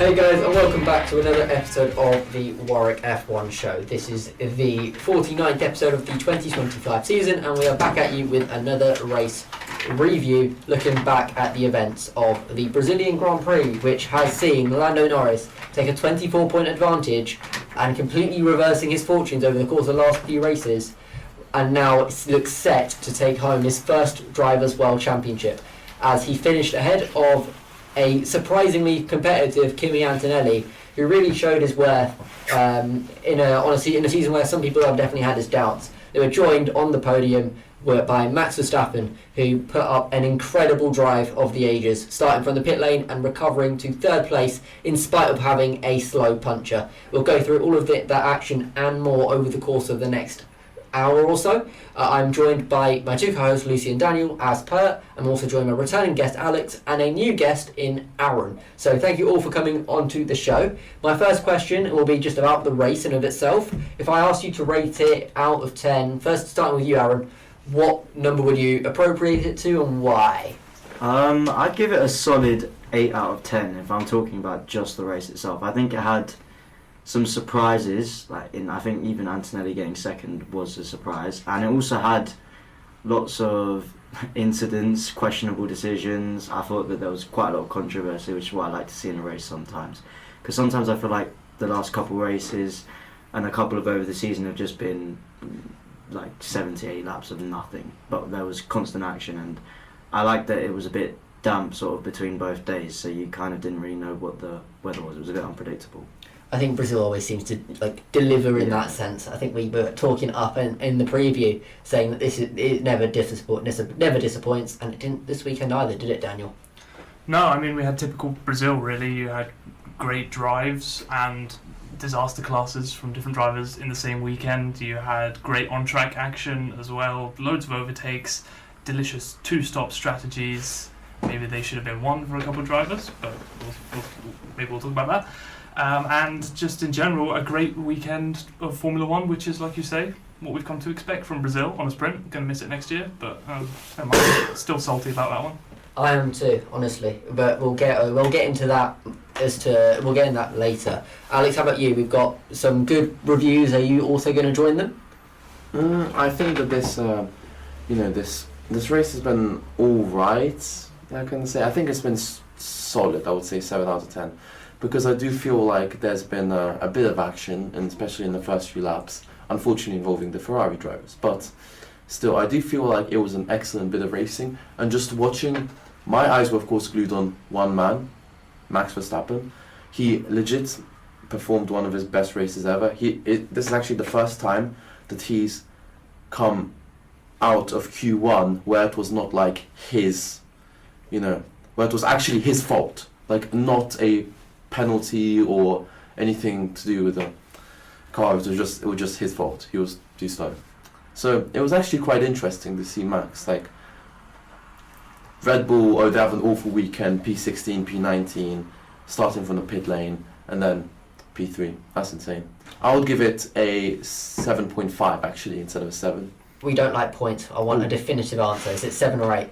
Hey guys, and welcome back to another episode of the Warwick F1 show. This is the 49th episode of the 2025 season, and we are back at you with another race review, looking back at the events of the Brazilian Grand Prix, which has seen Lando Norris take a 24-point advantage and completely reversing his fortunes over the course of the last few races, and now looks set to take home his first Drivers' World Championship, as he finished ahead of a surprisingly competitive Kimi Antonelli, who really showed his worth in a season where some people have definitely had his doubts. They were joined on the podium by Max Verstappen, who put up an incredible drive of the ages, starting from the pit lane and recovering to third place in spite of having a slow puncher. We'll go through all of that action and more over the course of the next hour or so. I'm joined by my two co-hosts, Lucy and Daniel, as per. I'm also joined by returning guest Alex and a new guest in Arran. So thank you all for coming onto the show. My first question will be just about the race in of itself. If I asked you to rate it out of 10, first starting with you, Arran, what number would you appropriate it to and why? I'd give it a solid 8 out of 10 if I'm talking about just the race itself. I think it had some surprises, I think even Antonelli getting second was a surprise, and it also had lots of incidents, questionable decisions. I thought that there was quite a lot of controversy, which is what I like to see in a race sometimes, because sometimes I feel like the last couple of races and a couple of over the season have just been like 78 laps of nothing, but there was constant action, and I like that it was a bit damp sort of between both days, so you kind of didn't really know what the weather was. It was a bit unpredictable. I think Brazil always seems to deliver in that sense. I think we were talking up in the preview, saying that it never disappoints, and it didn't this weekend either, did it, Daniel? No, I mean, we had typical Brazil, really. You had great drives and disaster classes from different drivers in the same weekend. You had great on-track action as well, loads of overtakes, delicious two-stop strategies. Maybe they should have been one for a couple of drivers, but maybe we'll talk about that. And just in general, a great weekend of Formula One, which is, like you say, what we've come to expect from Brazil on a sprint. Going to miss it next year, but I'm still salty about that one. I am too, honestly, but we'll get into that we'll get in that later. Alex, how about you? We've got some good reviews. Are you also going to join them? I think that this race has been all right. I can say I think it's been solid. I would say 7 out of 10. Because I do feel like there's been a bit of action, and especially in the first few laps, unfortunately involving the Ferrari drivers. But still, I do feel like it was an excellent bit of racing. And just watching, my eyes were of course glued on one man, Max Verstappen. He legit performed one of his best races ever. This is actually the first time that he's come out of Q1 where it was not like his, where it was actually his fault. Like, not a penalty or anything to do with the car. It was just his fault. He was too slow. So it was actually quite interesting to see Max. Like, Red Bull, they have an awful weekend, P16, P19, starting from the pit lane, and then P3. That's insane. I would give it a 7.5 actually instead of a 7. We don't like points. I want a definitive answer. Is it 7 or 8?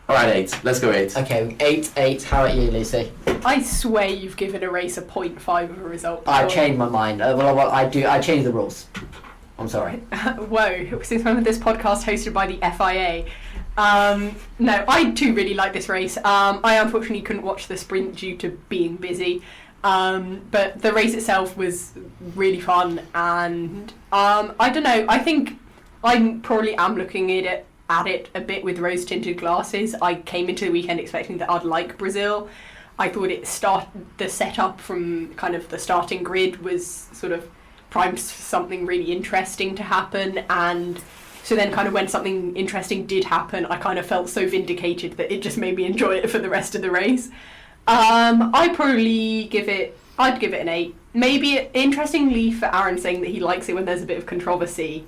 Alright, 8. Let's go 8. Okay, 8. How about you, Lucy? I swear you've given a race a 0.5 of a result. I changed my mind. I changed the rules. I'm sorry. Whoa, since when was this podcast hosted by the FIA? No, I too really like this race. I unfortunately couldn't watch the sprint due to being busy. But the race itself was really fun, and I don't know, I think I probably am looking at it a bit with rose-tinted glasses. I came into the weekend expecting that I'd like Brazil. I thought the setup from kind of the starting grid was sort of primed for something really interesting to happen, and so then kind of when something interesting did happen, I kind of felt so vindicated that it just made me enjoy it for the rest of the race. I'd give it an 8. Maybe, interestingly for Aaron saying that he likes it when there's a bit of controversy,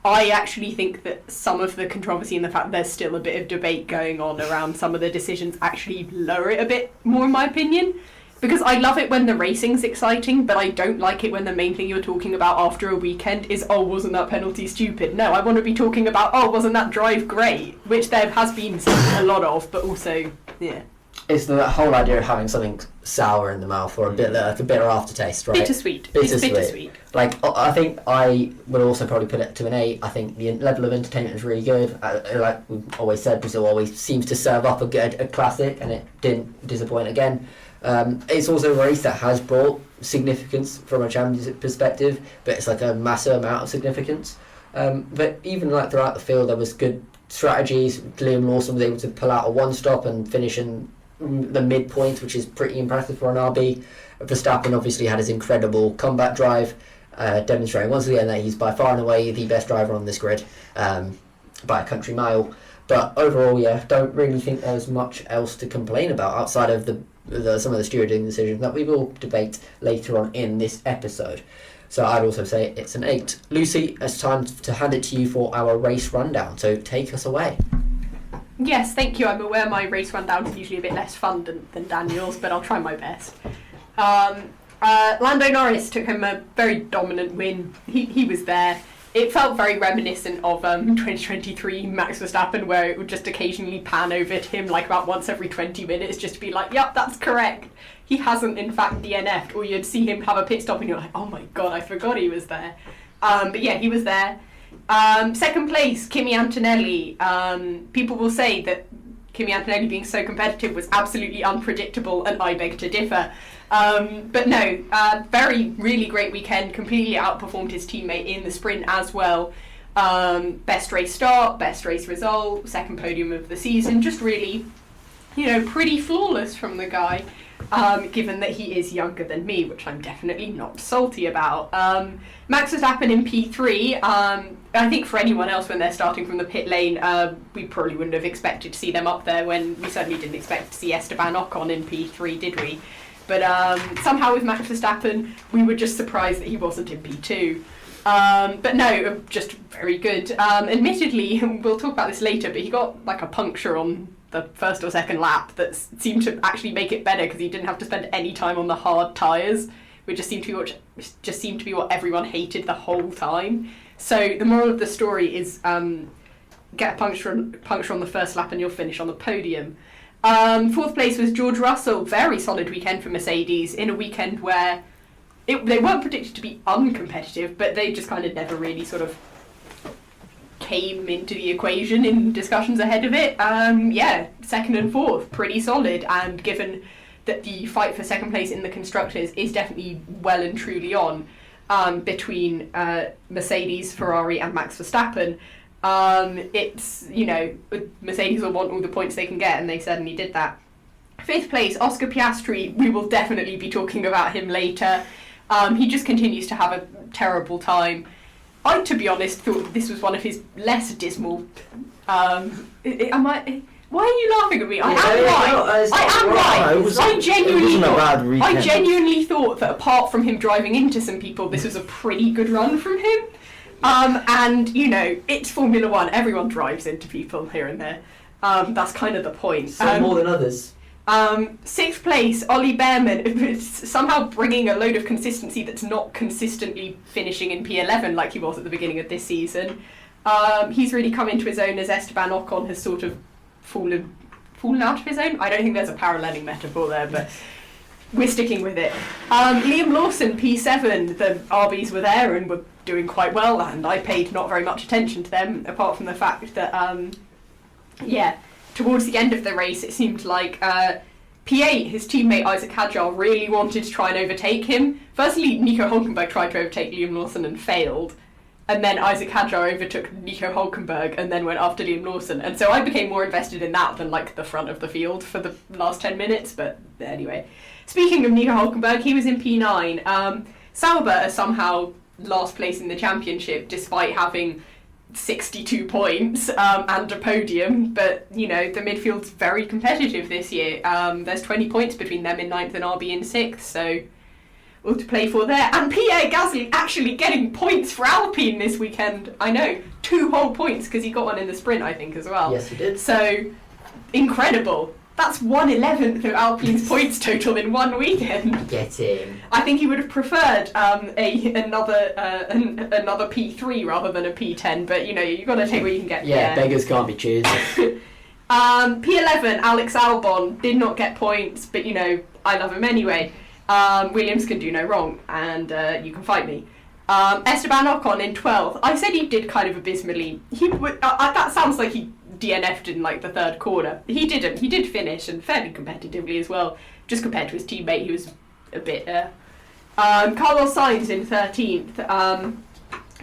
I actually think that some of the controversy and the fact there's still a bit of debate going on around some of the decisions actually lower it a bit more, in my opinion. Because I love it when the racing's exciting, but I don't like it when the main thing you're talking about after a weekend is, oh, wasn't that penalty stupid? No, I want to be talking about, oh, wasn't that drive great? Which there has been a lot of, but also, yeah. It's the whole idea of having something sour in the mouth, or a bit like a bitter aftertaste, right? Bittersweet. Bittersweet. It's bittersweet. Like, I think I would also probably put it to an 8. I think the level of entertainment is really good. Like we've always said, Brazil always seems to serve up a classic, and it didn't disappoint again. It's also a race that has brought significance from a championship perspective, but it's like a massive amount of significance. But even like throughout the field, there was good strategies. Liam Lawson was able to pull out a one-stop and finish in the midpoint, which is pretty impressive for an RB. Verstappen obviously had his incredible comeback drive, demonstrating once again that he's by far and away the best driver on this grid, by a country mile. But overall, yeah, don't really think there's much else to complain about outside of some of the stewarding decisions that we will debate later on in this episode. So I'd also say it's an 8. Lucy, it's time to hand it to you for our race rundown, so take us away. Yes, thank you. I'm aware my race rundown is usually a bit less fun than Daniel's, but I'll try my best. Lando Norris took him a very dominant win. He was there. It felt very reminiscent of 2023 Max Verstappen, where it would just occasionally pan over to him like about once every 20 minutes just to be like, yep, that's correct. He hasn't in fact DNF'd, or you'd see him have a pit stop and you're like, oh my god, I forgot he was there. But yeah, he was there. Second place, Kimi Antonelli. People will say that Kimi Antonelli being so competitive was absolutely unpredictable, and I beg to differ. But no, really great weekend, completely outperformed his teammate in the sprint as well. Best race start, best race result, second podium of the season, just really, pretty flawless from the guy, given that he is younger than me, which I'm definitely not salty about. Max Verstappen in P3, I think for anyone else when they're starting from the pit lane, we probably wouldn't have expected to see them up there, when we certainly didn't expect to see Esteban Ocon in P3, did we? But somehow with Max Verstappen, we were just surprised that he wasn't in P2. But no, just very good. Admittedly, we'll talk about this later, but he got like a puncture on the first or second lap that seemed to actually make it better, because he didn't have to spend any time on the hard tyres, which just seemed to be what everyone hated the whole time. So the moral of the story is get a puncture on the first lap and you'll finish on the podium. Fourth place was George Russell. Very solid weekend for Mercedes, in a weekend where they weren't predicted to be uncompetitive, but they just kind of never really sort of came into the equation in discussions ahead of it. Second and fourth, pretty solid, and given that the fight for second place in the constructors is definitely well and truly on between Mercedes, Ferrari and Max Verstappen, it's, Mercedes will want all the points they can get, and they certainly did that. Fifth place, Oscar Piastri. We will definitely be talking about him later. He just continues to have a terrible time. I, to be honest, thought this was one of his less dismal. Why are you laughing at me? I am right. I genuinely thought that apart from him driving into some people, this was a pretty good run from him. And it's Formula One. Everyone drives into people here and there. That's kind of the point. Some more than others. Sixth place, Ollie Behrman, somehow bringing a load of consistency that's not consistently finishing in P11 like he was at the beginning of this season. He's really come into his own as Esteban Ocon has sort of fallen out of his own. I don't think there's a paralleling metaphor there, but we're sticking with it. Liam Lawson, P7, the RBs were there and were doing quite well, and I paid not very much attention to them, apart from the fact that, towards the end of the race, it seemed like P8, his teammate Isaac Hadjar, really wanted to try and overtake him. Firstly, Nico Hülkenberg tried to overtake Liam Lawson and failed. And then Isaac Hadjar overtook Nico Hülkenberg and then went after Liam Lawson. And so I became more invested in that than like the front of the field for the last 10 minutes. But anyway, speaking of Nico Hülkenberg, he was in P9. Sauber is somehow last place in the championship despite having 62 points and a podium, but the midfield's very competitive this year. There's 20 points between them in 9th and RB in 6th, so all to play for there. And Pierre Gasly actually getting points for Alpine this weekend. I know, 2 whole points, because he got one in the sprint, I think, as well. Yes, he did. So, incredible. That's 1/11 of Alpine's points total in one weekend. Get him. I think he would have preferred another P3 rather than a P10, but you've got to take what you can get. Yeah, beggars can't be choosers. P11, Alex Albon did not get points, but I love him anyway. Williams can do no wrong, and you can fight me. Esteban Ocon in 12th. I said he did kind of abysmally. That sounds like he DNF'd in like the third corner. He didn't. He did finish, and fairly competitively as well. Just compared to his teammate, he was a bit... Carlos Sainz in 13th.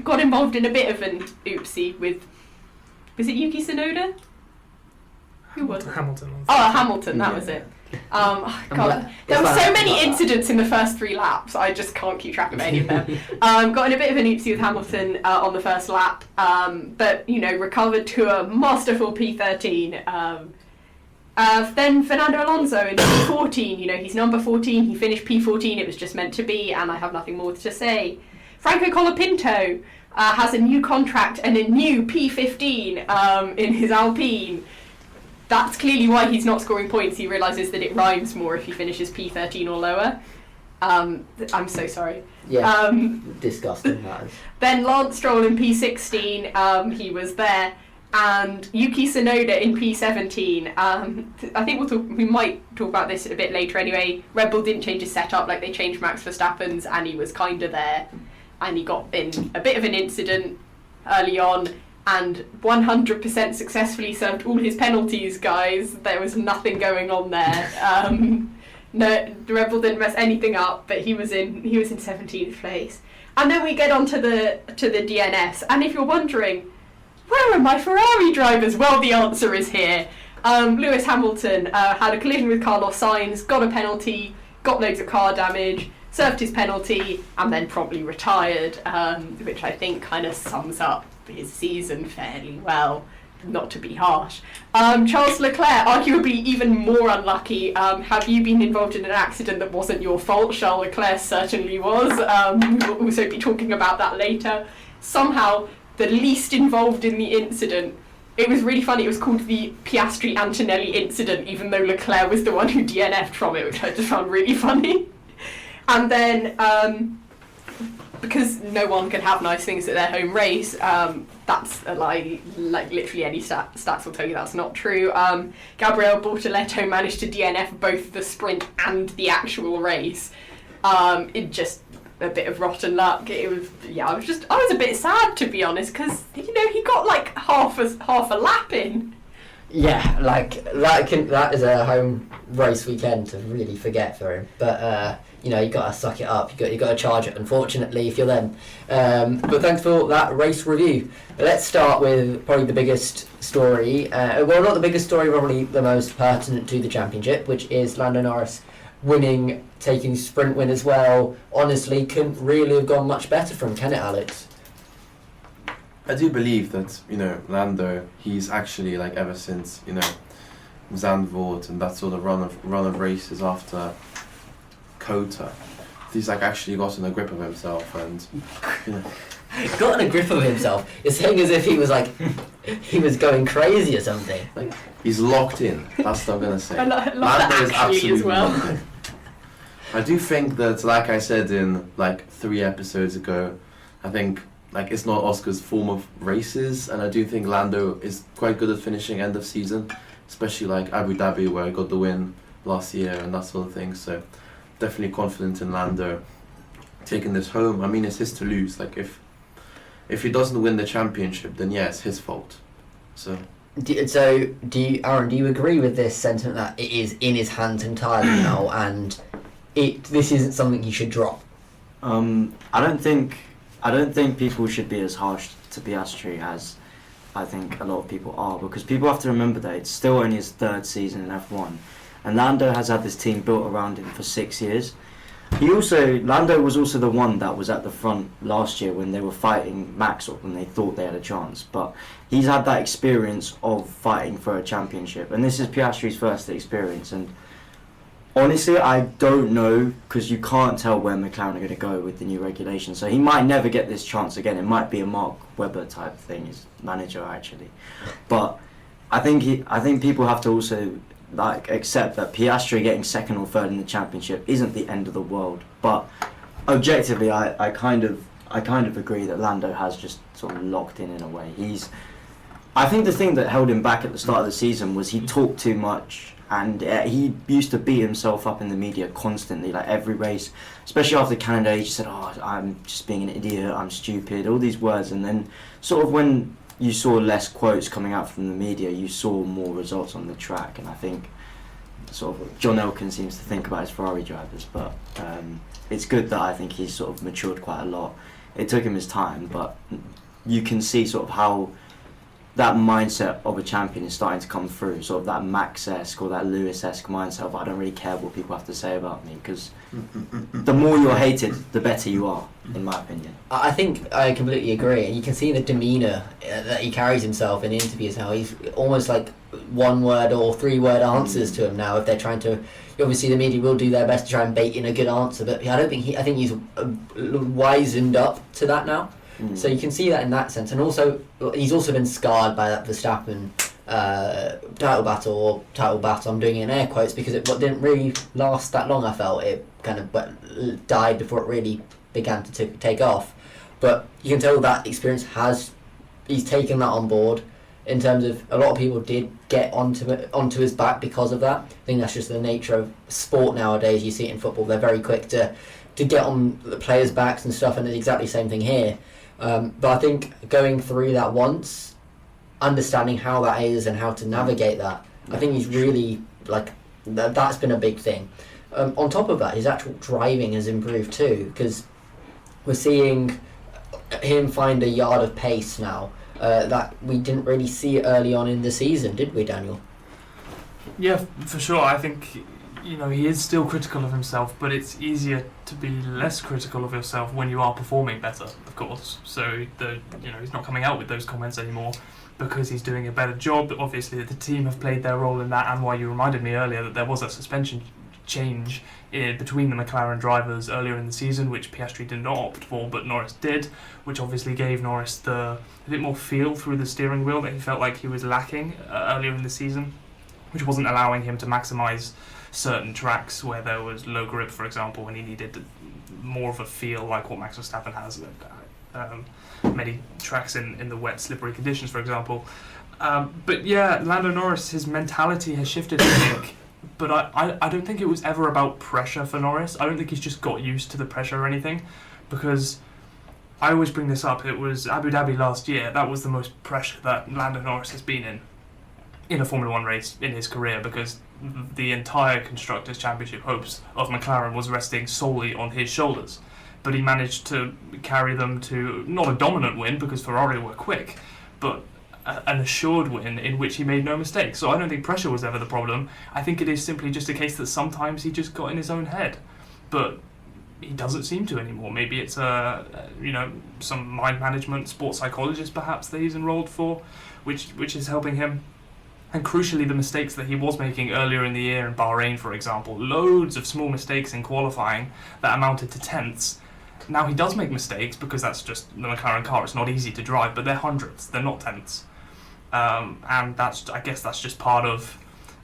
Got involved in a bit of an oopsie with... Was it Yuki Tsunoda? Who was it? Hamilton. Hamilton, that was it. God, there were so many incidents in the first 3 laps, I just can't keep track of any of them. Got in a bit of an oopsie with Hamilton on the first lap, but, recovered to a masterful P13. Then Fernando Alonso in P14, he's number 14, he finished P14, it was just meant to be, and I have nothing more to say. Franco Colapinto has a new contract and a new P15 in his Alpine. That's clearly why he's not scoring points. He realises that it rhymes more if he finishes P13 or lower. I'm so sorry. Yeah, disgusting that is. Then Lance Stroll in P16, he was there. And Yuki Tsunoda in P17. I think we might talk about this a bit later anyway. Red Bull didn't change his setup, like they changed Max Verstappen's, and he was kind of there. And he got in a bit of an incident early on, and 100% successfully served all his penalties, guys. There was nothing going on there. No, the Red Bull didn't mess anything up, but he was in 17th place. And then we get on to the DNFs. And if you're wondering, where are my Ferrari drivers? Well, the answer is here. Lewis Hamilton had a collision with Carlos Sainz, got a penalty, got loads of car damage, served his penalty, and then promptly retired, which I think kind of sums up his season fairly well, not to be harsh. Charles Leclerc, arguably even more unlucky. Have you been involved in an accident that wasn't your fault? Charles Leclerc certainly was. We'll also be talking about that later. Somehow, the least involved in the incident. It was really funny. It was called the Piastri Antonelli incident, even though Leclerc was the one who DNF'd from it, which I just found really funny. And then, because no one can have nice things at their home race, that's a lie. Like, literally any stats will tell you that's not true. Gabriel Bortoletto managed to DNF both the sprint and the actual race. It just... a bit of rotten luck. It was, I was a bit sad, to be honest, because he got like half a lap in. Yeah, like that is a home race weekend to really forget for him. But you got to suck it up. You got to charge it. Unfortunately, if you're them. But thanks for that race review. Let's start with probably the biggest story. Well, not the biggest story, probably the most pertinent to the championship, which is Lando Norris taking sprint win as well. Honestly, couldn't really have gone much better from, can it, Alex? I do believe that, Lando, he's actually, like, ever since, Zandvoort and that sort of run of races after Kota, he's, like, actually gotten a grip of himself and, Gotten a grip of himself. You're saying as if he was, like, he was going crazy or something. Like, he's locked in, that's what I'm going to say. I love that actually as well. Locked in. I do think that, like I said in, 3 episodes ago, I think... it's not Oscar's form of races, and I do think Lando is quite good at finishing end of season, especially like Abu Dhabi where he got the win last year and that sort of thing. So definitely confident in Lando taking this home. I mean, it's his to lose. Like if he doesn't win the championship, then yeah, it's his fault. So. Aaron, do you agree with this sentiment that it is in his hands entirely now, and this isn't something he should drop? I don't think people should be as harsh to Piastri as I think a lot of people are, because people have to remember that it's still only his 3rd season in F1, and Lando has had this team built around him for 6 years. Lando was also the one that was at the front last year when they were fighting Max up when they thought they had a chance, but he's had that experience of fighting for a championship, and this is Piastri's first experience. And honestly, I don't know, because you can't tell where McLaren are going to go with the new regulations. So he might never get this chance again. It might be a Mark Webber type thing, his manager actually. But I think people have to also accept that Piastri getting 2nd or 3rd in the championship isn't the end of the world. But objectively, I kind of agree that Lando has just sort of locked in a way. I think the thing that held him back at the start of the season was he talked too much And he used to beat himself up in the media constantly, like every race, especially after Canada. He just said, "Oh, I'm just being an idiot. I'm stupid." All these words, and then sort of when you saw less quotes coming out from the media, you saw more results on the track. And I think sort of John Elkann seems to think about his Ferrari drivers, but it's good that I think he's sort of matured quite a lot. It took him his time, but you can see sort of how that mindset of a champion is starting to come through, sort of that Max-esque or that Lewis-esque mindset of I don't really care what people have to say about me, because the more you're hated, the better you are, in my opinion. I think I completely agree, and you can see the demeanour that he carries himself in interviews now. He's almost like one-word or three-word answers to him now if they're trying to... Obviously the media will do their best to try and bait in a good answer, but I think he's wizened up to that now. So you can see that in that sense, and also he's also been scarred by that Verstappen title battle. I'm doing it in air quotes because it didn't really last that long. I felt it kind of died before it really began to take off. But you can tell that experience he's taken that on board. In terms of a lot of people did get onto his back because of that. I think that's just the nature of sport nowadays. You see it in football; they're very quick to get on the players' backs and stuff, and it's exactly the same thing here. But I think going through that once, understanding how that is and how to navigate that, I think he's really, like, that's been a big thing. On top of that, his actual driving has improved too, because we're seeing him find a yard of pace now that we didn't really see early on in the season, did we, Daniel? Yeah, for sure. I think, he is still critical of himself, but it's easier to be less critical of yourself when you are performing better, of course. So he's not coming out with those comments anymore because he's doing a better job. Obviously, the team have played their role in that, and why you reminded me earlier that there was a suspension change between the McLaren drivers earlier in the season, which Piastri did not opt for, but Norris did, which obviously gave Norris a bit more feel through the steering wheel that he felt like he was lacking earlier in the season, which wasn't allowing him to maximise certain tracks where there was low grip, for example, when he needed more of a feel like what Max Verstappen has many tracks in the wet, slippery conditions, for example. But yeah, Lando Norris, his mentality has shifted, I think. But I don't think it was ever about pressure for Norris. I don't think he's just got used to the pressure or anything, because I always bring this up. It was Abu Dhabi last year. That was the most pressure that Lando Norris has been in a Formula 1 race in his career, because the entire Constructors' Championship hopes of McLaren was resting solely on his shoulders. But he managed to carry them to not a dominant win, because Ferrari were quick, but an assured win in which he made no mistakes. So I don't think pressure was ever the problem. I think it is simply just a case that sometimes he just got in his own head. But he doesn't seem to anymore. Maybe it's some mind management, sports psychologist perhaps that he's enrolled for, which is helping him. And crucially, the mistakes that he was making earlier in the year in Bahrain, for example, loads of small mistakes in qualifying that amounted to tenths. Now he does make mistakes because that's just the McLaren car. It's not easy to drive, but they're hundredths, they're not tenths. And I guess that's just part of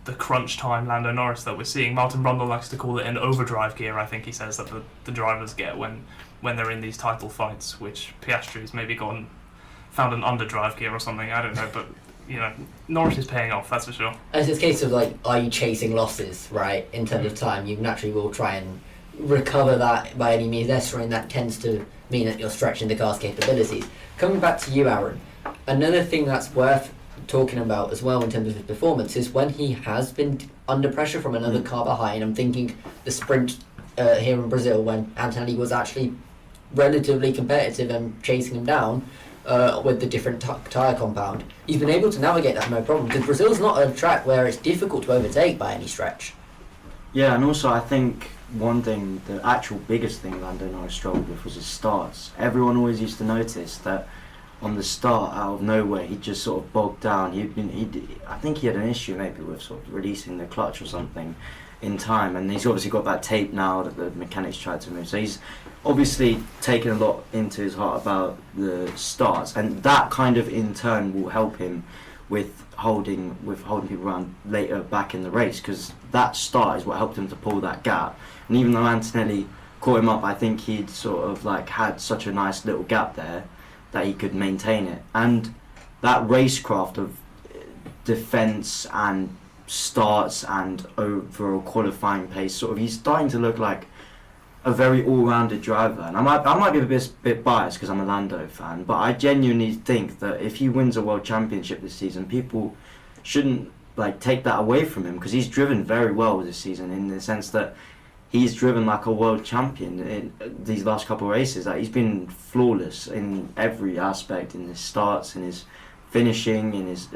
the crunch time Lando Norris that we're seeing. Martin Brundle likes to call it an overdrive gear, I think he says, that the drivers get when they're in these title fights, which Piastri's maybe found an underdrive gear or something, I don't know, but Norris is paying off, that's for sure. It's a case of, like, are you chasing losses, right, in terms of time? You naturally will try and recover that by any means necessary, and that tends to mean that you're stretching the car's capabilities. Coming back to you, Aaron, another thing that's worth talking about as well in terms of his performance is when he has been under pressure from another car behind. I'm thinking the sprint here in Brazil when Antonelli was actually relatively competitive and chasing him down with the different tyre compound. He's been able to navigate that no problem, because Brazil's not a track where it's difficult to overtake by any stretch. Yeah, and also I think one thing, the actual biggest thing Lando Norris struggled with was his starts. Everyone always used to notice that on the start, out of nowhere, he just sort of bogged down. I think he had an issue maybe with sort of releasing the clutch or something in time, and he's obviously got that tape now that the mechanics tried to move. So he's obviously taken a lot into his heart about the starts, and that kind of in turn will help him with holding people around later back in the race, because that start is what helped him to pull that gap. And even though Antonelli caught him up, I think he'd sort of like had such a nice little gap there that he could maintain it. And that racecraft of defence and starts and overall qualifying pace, sort of, he's starting to look like a very all-rounded driver. And I might be a bit biased because I'm a Lando fan, but I genuinely think that if he wins a world championship this season, people shouldn't take that away from him, because he's driven very well this season, in the sense that he's driven like a world champion in these last couple of races. He's been flawless in every aspect, in his starts, in his finishing, in his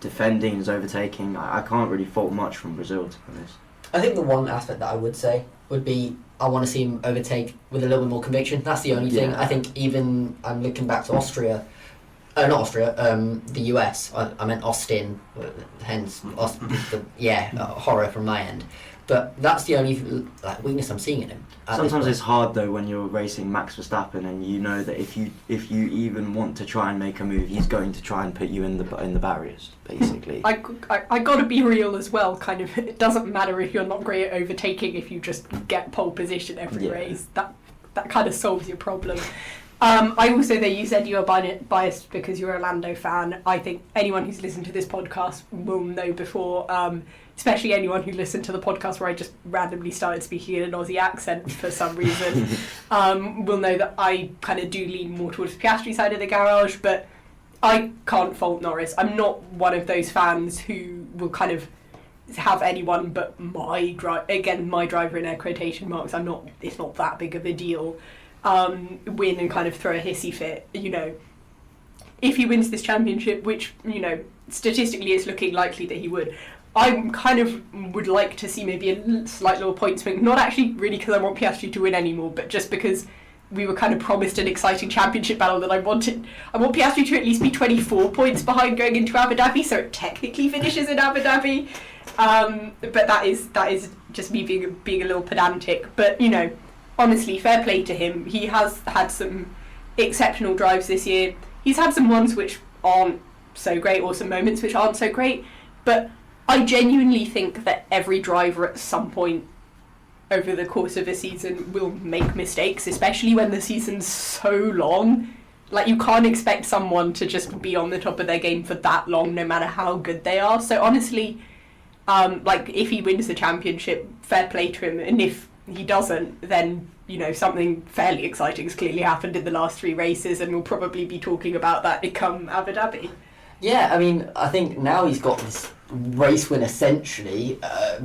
defending, his overtaking. I can't really fault much from Brazil, to be honest. I think the one aspect that I would say would be I want to see him overtake with a little bit more conviction. That's the only thing. I think even I'm looking back to Austria. Not Austria, the US. I meant Austin, hence horror from my end. But that's the only weakness I'm seeing in him. Sometimes it's hard though when you're racing Max Verstappen and you know that if you even want to try and make a move, he's going to try and put you in the barriers, basically. I got to be real as well. Kind of, it doesn't matter if you're not great at overtaking if you just get pole position every race. That kind of solves your problem. I also, though, you said you were biased because you're a Lando fan. I think anyone who's listened to this podcast will know before, especially anyone who listened to the podcast where I just randomly started speaking in an Aussie accent for some reason, will know that I kind of do lean more towards the Piastri side of the garage, but I can't fault Norris. I'm not one of those fans who will kind of have anyone but my driver in air quotation marks. It's not that big of a deal. Win and kind of throw a hissy fit. If he wins this championship, which statistically it's looking likely that he would, I kind of would like to see maybe a slight little point swing. Not actually really because I want Piastri to win anymore, but just because we were kind of promised an exciting championship battle that I want Piastri to at least be 24 points behind going into Abu Dhabi, so it technically finishes in Abu Dhabi. But that is just me being a little pedantic. But honestly, fair play to him. He has had some exceptional drives this year. He's had some ones which aren't so great, or some moments which aren't so great. But I genuinely think that every driver at some point over the course of a season will make mistakes, especially when the season's so long. You can't expect someone to just be on the top of their game for that long, no matter how good they are. So honestly, if he wins the championship, fair play to him. And if he doesn't, then something fairly exciting has clearly happened in the last 3 races, and we'll probably be talking about that come Abu Dhabi. Yeah, I mean, I think now he's got this race win essentially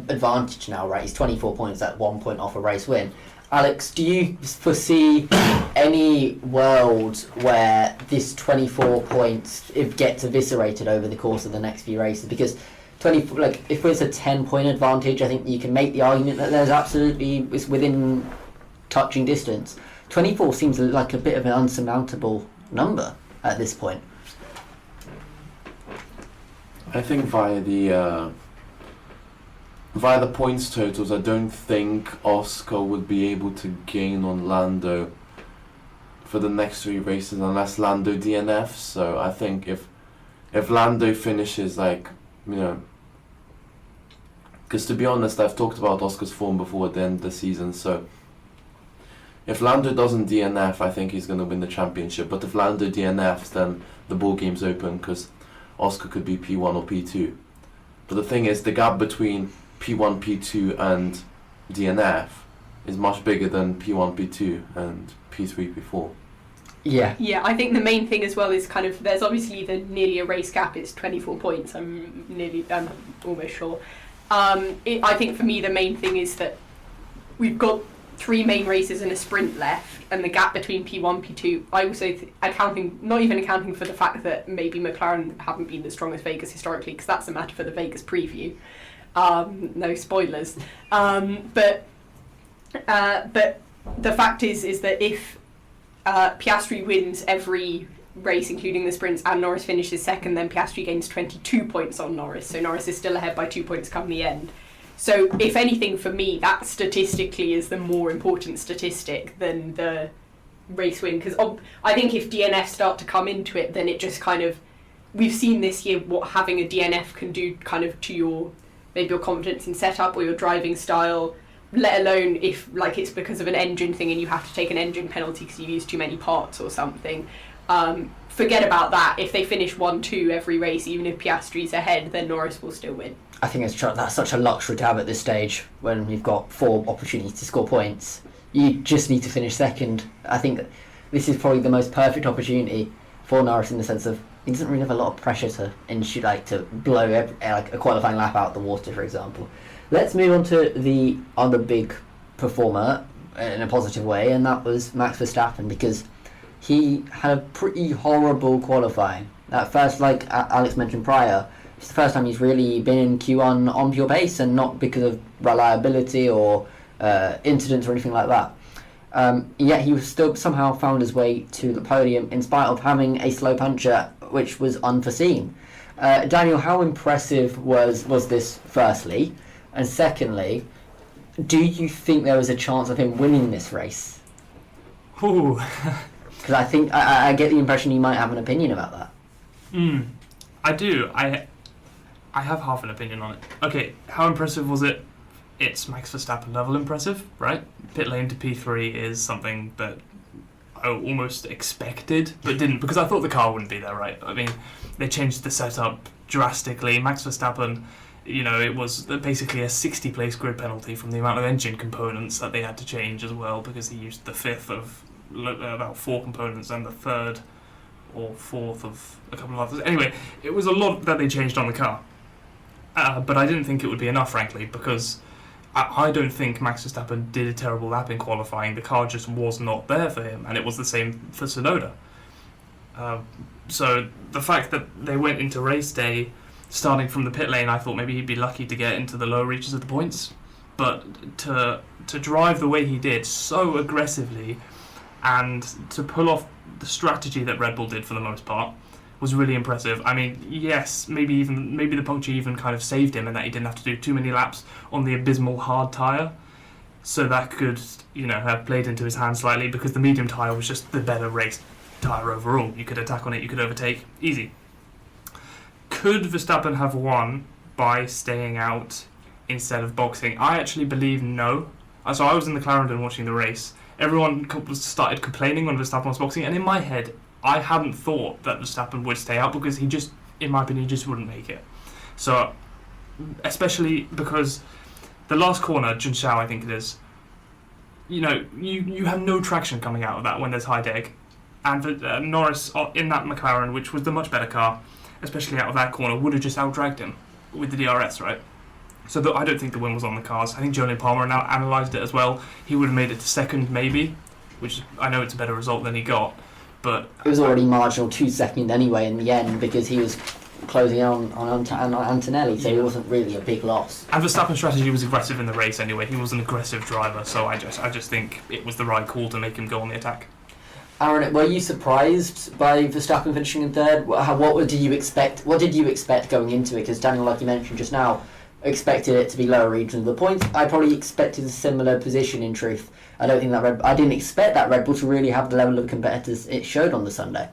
advantage now, right? He's 24 points, at 1 point off a race win. Alex, do you foresee any world where this 24 points gets eviscerated over the course of the next few races? Because if it's a 10-point advantage, I think you can make the argument that it's within touching distance. 24 seems like a bit of an unsurmountable number at this point. I think via the points totals, I don't think Oscar would be able to gain on Lando for the next 3 races unless Lando DNFs. So I think if Lando finishes because to be honest, I've talked about Oscar's form before at the end of the season, so if Lando doesn't DNF, I think he's going to win the championship. But if Lando DNFs, then the ball game's open, because Oscar could be P1 or P2. But the thing is, the gap between P1, P2 and DNF is much bigger than P1, P2 and P3, P4. Yeah. Yeah, I think the main thing as well is there's obviously nearly a race gap. It's 24 points. I'm almost sure. I think for me the main thing is that we've got 3 main races and a sprint left, and the gap between P1, P2, I also not even accounting for the fact that maybe McLaren haven't been the strongest Vegas historically, because that's a matter for the Vegas preview. No spoilers. But the fact is that if Piastri wins every race, including the sprints, and Norris finishes second, then Piastri gains 22 points on Norris, so Norris is still ahead by 2 points come the end. So if anything, for me, that statistically is the more important statistic than the race win, because I think if DNF start to come into it, then it just we've seen this year what having a DNF can do to your confidence in setup or your driving style, let alone if it's because of an engine thing and you have to take an engine penalty because you use too many parts or something. Forget about that. If they finish 1-2 every race, even if Piastri's ahead, then Norris will still win. I think that's such a luxury to have at this stage when we've got 4 opportunities to score points. You just need to finish second. I think that this is probably the most perfect opportunity for Norris in the sense of he doesn't really have a lot of pressure to blow a qualifying lap out the water, for example. Let's move on to the other big performer in a positive way, and that was Max Verstappen, because he had a pretty horrible qualifying. At first, like Alex mentioned prior, it's the first time he's really been in Q1 on pure pace and not because of reliability or incidents or anything like that. Yet he was still somehow found his way to the podium in spite of having a slow puncher, which was unforeseen. Daniel, how impressive was this, firstly? And secondly, do you think there was a chance of him winning this race? Ooh. Because I think I get the impression you might have an opinion about that. I do. I have half an opinion on it. Okay, how impressive was it? It's Max Verstappen level impressive, right? Pit lane to P3 is something that I almost expected, but didn't, because I thought the car wouldn't be there, right? I mean, they changed the setup drastically. Max Verstappen, it was basically a 60-place grid penalty from the amount of engine components that they had to change as well, because he used the 5th of about 4 components and the 3rd or 4th of a couple of others. Anyway, it was a lot that they changed on the car. But I didn't think it would be enough, frankly, because I don't think Max Verstappen did a terrible lap in qualifying. The car just was not there for him, and it was the same for Tsunoda. So the fact that they went into race day starting from the pit lane, I thought maybe he'd be lucky to get into the low reaches of the points. But to drive the way he did so aggressively and to pull off the strategy that Red Bull did for the most part was really impressive. I mean, yes, maybe the puncture even kind of saved him in that he didn't have to do too many laps on the abysmal hard tyre. So that could, have played into his hand slightly, because the medium tyre was just the better race tyre overall. You could attack on it, you could overtake, easy. Could Verstappen have won by staying out instead of boxing? I actually believe no. So I was in the Clarendon watching the race. Everyone started complaining when Verstappen was boxing, and in my head, I hadn't thought that Verstappen would stay out, because he just, in my opinion, just wouldn't make it. So, especially because the last corner, Junshao, I think it is, you have no traction coming out of that when there's high deg. And Norris, in that McLaren, which was the much better car, especially out of that corner, would have just outdragged him with the DRS, right? So I don't think the win was on the cars. I think Jolyon Palmer now analysed it as well. He would have made it to second, maybe, which I know it's a better result than he got. But it was already marginal 2 seconds anyway in the end, because he was closing on Antonelli, so it wasn't really a big loss. And Verstappen's strategy was aggressive in the race anyway. He was an aggressive driver, so I just think it was the right call to make him go on the attack. Aaron, were you surprised by Verstappen finishing in third? What did you expect? What did you expect going into it? Because Daniel, like you mentioned just now, expected it to be lower regions of the points. I probably expected a similar position, in truth. I didn't expect that Red Bull to really have the level of competitors it showed on the Sunday.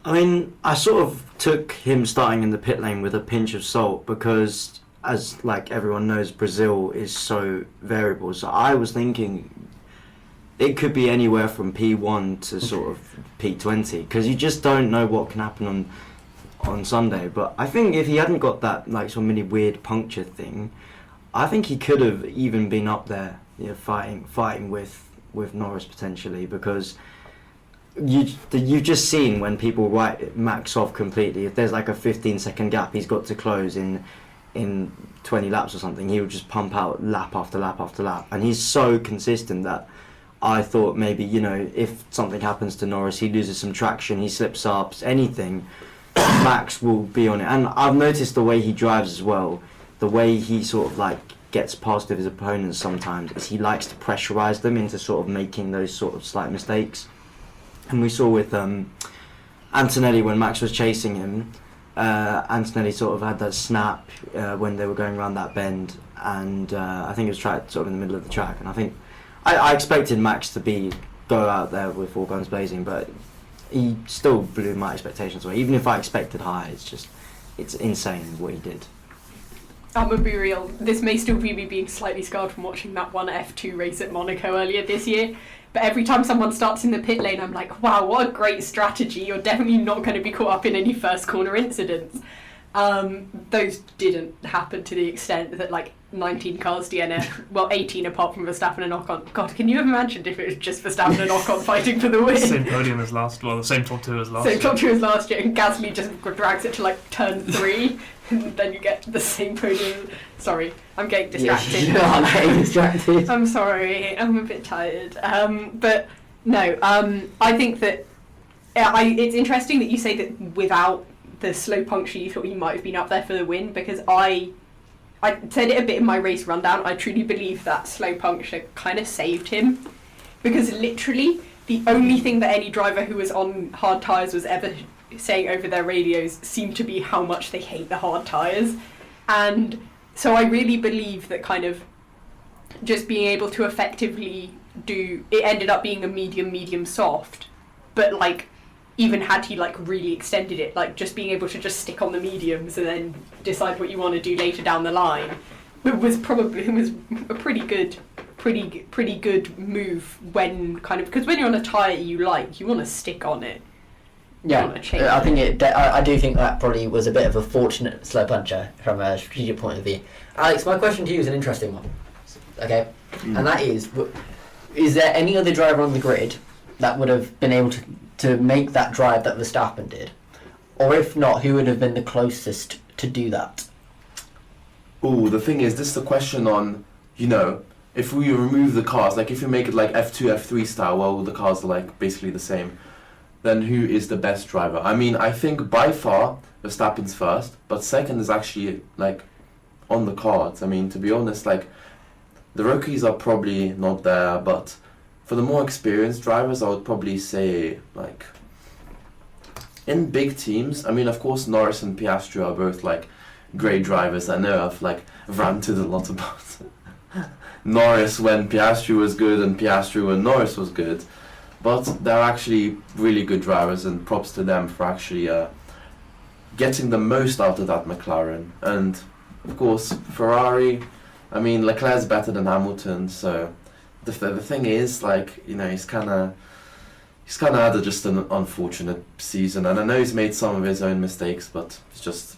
I mean, I sort of took him starting in the pit lane with a pinch of salt, because, as everyone knows, Brazil is so variable. So I was thinking it could be anywhere from P1 to sort of P20, because you just don't know what can happen on Sunday. But I think if he hadn't got that sort of mini weird puncture thing, I think he could have even been up there, fighting with Norris potentially, because you've just seen when people write Max off completely. If there's a 15-second gap he's got to close in 20 laps or something, he would just pump out lap after lap after lap, and he's so consistent that I thought maybe if something happens to Norris, he loses some traction, he slips up, anything, Max will be on it. And I've noticed the way he drives as well, the way he sort of gets past his opponents sometimes, is he likes to pressurise them into sort of making those sort of slight mistakes. And we saw with Antonelli, when Max was chasing him, Antonelli sort of had that snap when they were going around that bend, and I think it was tracked sort of in the middle of the track, and I think I expected Max to go out there with all guns blazing, but he still blew my expectations away. Even if I expected high, it's insane what he did. I'm gonna be real, this may still be me being slightly scarred from watching that one F2 race at Monaco earlier this year, but every time someone starts in the pit lane, I'm like, wow, what a great strategy. You're definitely not going to be caught up in any first corner incidents. Those didn't happen to the extent that like 19 cars DNF, well 18 apart from Verstappen and Ocon. God, can you have imagined if it was just Verstappen and Ocon fighting for the win? Same podium as last, well, the same top two as last. Same top two as last year, and Gasly just drags it to like turn 3, and then you get the same podium. Sorry, I'm getting distracted. You are getting distracted. I'm sorry, I'm a bit tired. But no, I think that it's interesting that you say that without the slow puncture you thought he might have been up there for the win, because I said it a bit in my race rundown. I truly believe that slow puncture kind of saved him, because literally the only thing that any driver who was on hard tyres was ever saying over their radios seemed to be how much they hate the hard tyres. And so I really believe that kind of just being able to effectively do it ended up being a medium soft, but like even had he like really extended it, like just being able to just stick on the mediums and then decide what you want to do later down the line was a pretty good move, when kind of, because when you're on a tyre you want to stick on it. Yeah, I think I do think that probably was a bit of a fortunate slow puncher from a strategic point of view. Alex, my question to you is an interesting one. Okay, and that is there any other driver on the grid that would have been able to make that drive that Verstappen did? Or if not, who would have been the closest to do that? Oh, the thing is, this is the question on, if we remove the cars, like if you make it like F2, F3 style, well, the cars are like basically the same, then who is the best driver? I mean, I think by far Verstappen's first, but second is actually like on the cards. I mean, to be honest, like the rookies are probably not there, but for the more experienced drivers, I would probably say, like, in big teams, I mean, of course, Norris and Piastri are both, like, great drivers. I know I've, like, ranted a lot about Norris when Piastri was good and Piastri when Norris was good. But they're actually really good drivers, and props to them for actually getting the most out of that McLaren. And, of course, Ferrari, I mean, Leclerc's better than Hamilton, so the thing is, like, he's kind of had just an unfortunate season, and I know he's made some of his own mistakes, but it's just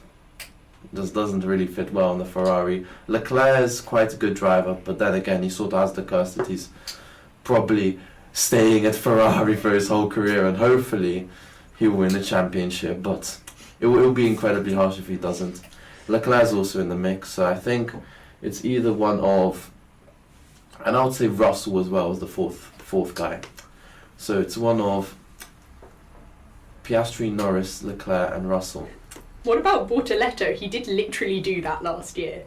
doesn't really fit well in the Ferrari. Leclerc is quite a good driver, but then again, he sort of has the curse that he's probably staying at Ferrari for his whole career, and hopefully he'll win a championship, but it will be incredibly harsh if he doesn't. Leclerc's also in the mix, so I think it's either one of, and I would say Russell as well as the fourth guy. So it's one of Piastri, Norris, Leclerc and Russell. What about Bortoletto? He did literally do that last year.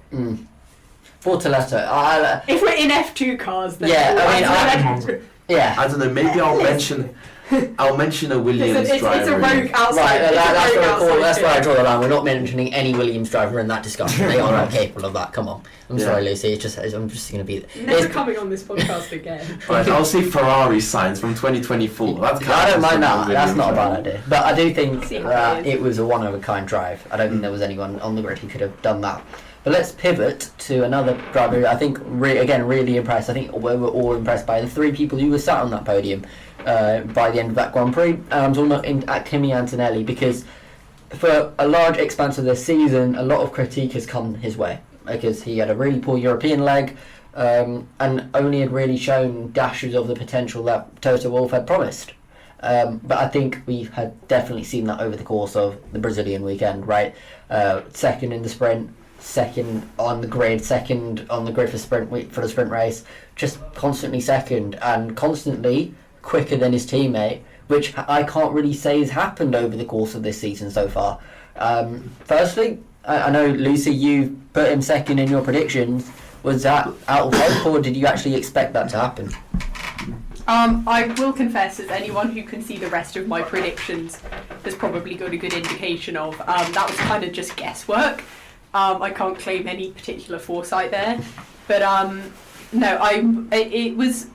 Bortoletto. If we're in F2 cars, then I don't know. Maybe I'll mention a Williams driver. It's a rogue outside. Right, that's where I draw the line. We're not mentioning any Williams driver in that discussion. They are not capable of that. Come on. I'm sorry, Lucy. I'm just going to be. Never coming on this podcast again. Right, I'll see Ferrari signs from 2024. I don't mind that. That's not a bad idea. But I do think it was a one-of-a-kind drive. I don't think there was anyone on the grid who could have done that. But let's pivot to another driver who I think, really impressed. I think we were all impressed by the three people who were sat on that podium by the end of that Grand Prix. I'm talking about Kimi Antonelli, because for a large expanse of the season, a lot of critique has come his way, because he had a really poor European leg and only had really shown dashes of the potential that Toto Wolff had promised. But I think we had definitely seen that over the course of the Brazilian weekend, right? Second in the sprint, second on the grid for the sprint race, just constantly second and constantly quicker than his teammate, which I can't really say has happened over the course of this season so far. Firstly, I know, Lucy, you put him second in your predictions. Was that out of hope, or did you actually expect that to happen? I will confess, as anyone who can see the rest of my predictions has probably got a good indication of, that was kind of just guesswork. I can't claim any particular foresight there, but it was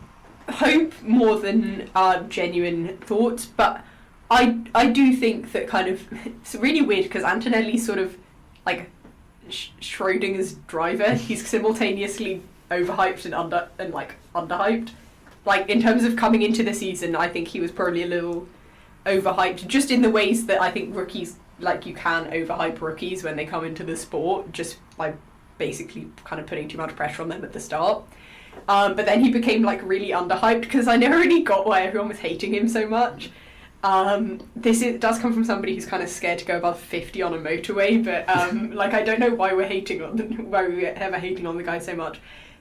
hope more than genuine thoughts. But I do think that kind of, it's really weird because Antonelli's sort of like Schrodinger's driver. He's simultaneously overhyped and underhyped. Like, in terms of coming into the season, I think he was probably a little overhyped, just in the ways that I think rookies like you can overhype rookies when they come into the sport just by basically kind of putting too much pressure on them at the start. But then he became like really underhyped because I never really got why everyone was hating him so much. Does come from somebody who's kind of scared to go above 50 on a motorway, but like I don't know why we're ever hating on the guy so much.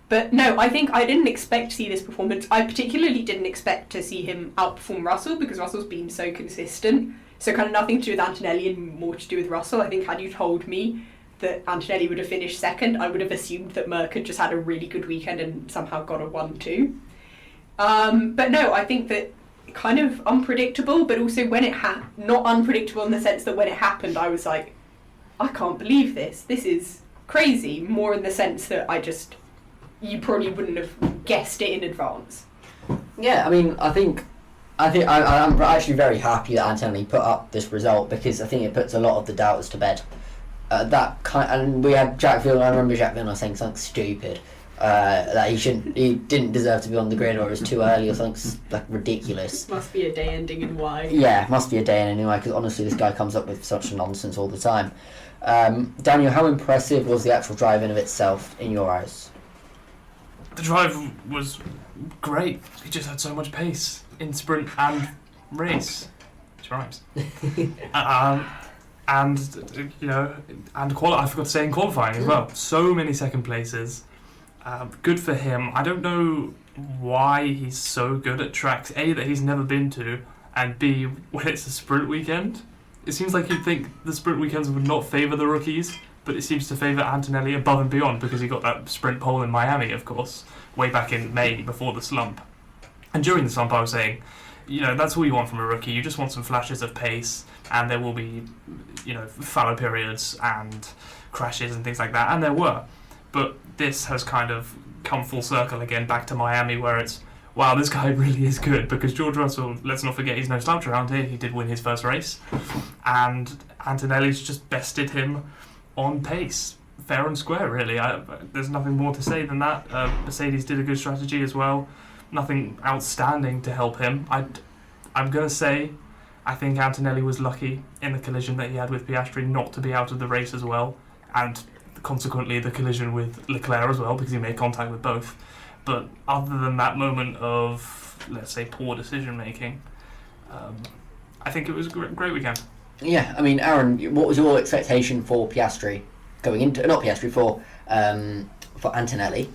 But no, I think I didn't expect to see this performance. I particularly didn't expect to see him outperform Russell because Russell's been so consistent. So kind of nothing to do with Antonelli and more to do with Russell. I think had you told me that Antonelli would have finished second, I would have assumed that Merck had just had a really good weekend and somehow got a 1-2. But no, I think that kind of unpredictable, but also when it not unpredictable in the sense that when it happened, I was like, I can't believe this. This is crazy. More in the sense that you probably wouldn't have guessed it in advance. Yeah, I mean, I'm actually very happy that Antonelli put up this result because I think it puts a lot of the doubters to bed. And we had Jack Villeneuve. I remember Jack Villeneuve saying something stupid that he didn't deserve to be on the grid, or it was too early, or something like ridiculous. Must be a day ending in Y. Yeah, must be a day ending in Y because honestly, this guy comes up with such nonsense all the time. Daniel, how impressive was the actual drive in of itself in your eyes? The drive was great. He just had so much pace in sprint and race. Which rhymes. And I forgot to say in qualifying as well. So many second places. Good for him. I don't know why he's so good at tracks, A, that he's never been to, and B, when it's a sprint weekend. It seems like you'd think the sprint weekends would not favour the rookies, but it seems to favour Antonelli above and beyond because he got that sprint pole in Miami, of course, way back in May before the slump. And during the slump I was saying, that's all you want from a rookie. You just want some flashes of pace, and there will be, fallow periods and crashes and things like that, and there were. But this has kind of come full circle again back to Miami, where it's, wow, this guy really is good, because George Russell, let's not forget, he's no slouch around here. He did win his first race, and Antonelli's just bested him on pace. Fair and square, really. There's nothing more to say than that. Mercedes did a good strategy as well. Nothing outstanding to help him. I'm going to say I think Antonelli was lucky in the collision that he had with Piastri not to be out of the race as well, and consequently the collision with Leclerc as well, because he made contact with both. But other than that moment of, let's say, poor decision making, I think it was a great weekend. Yeah, I mean, Aaron, what was your expectation for Piastri going into, not Piastri, for Antonelli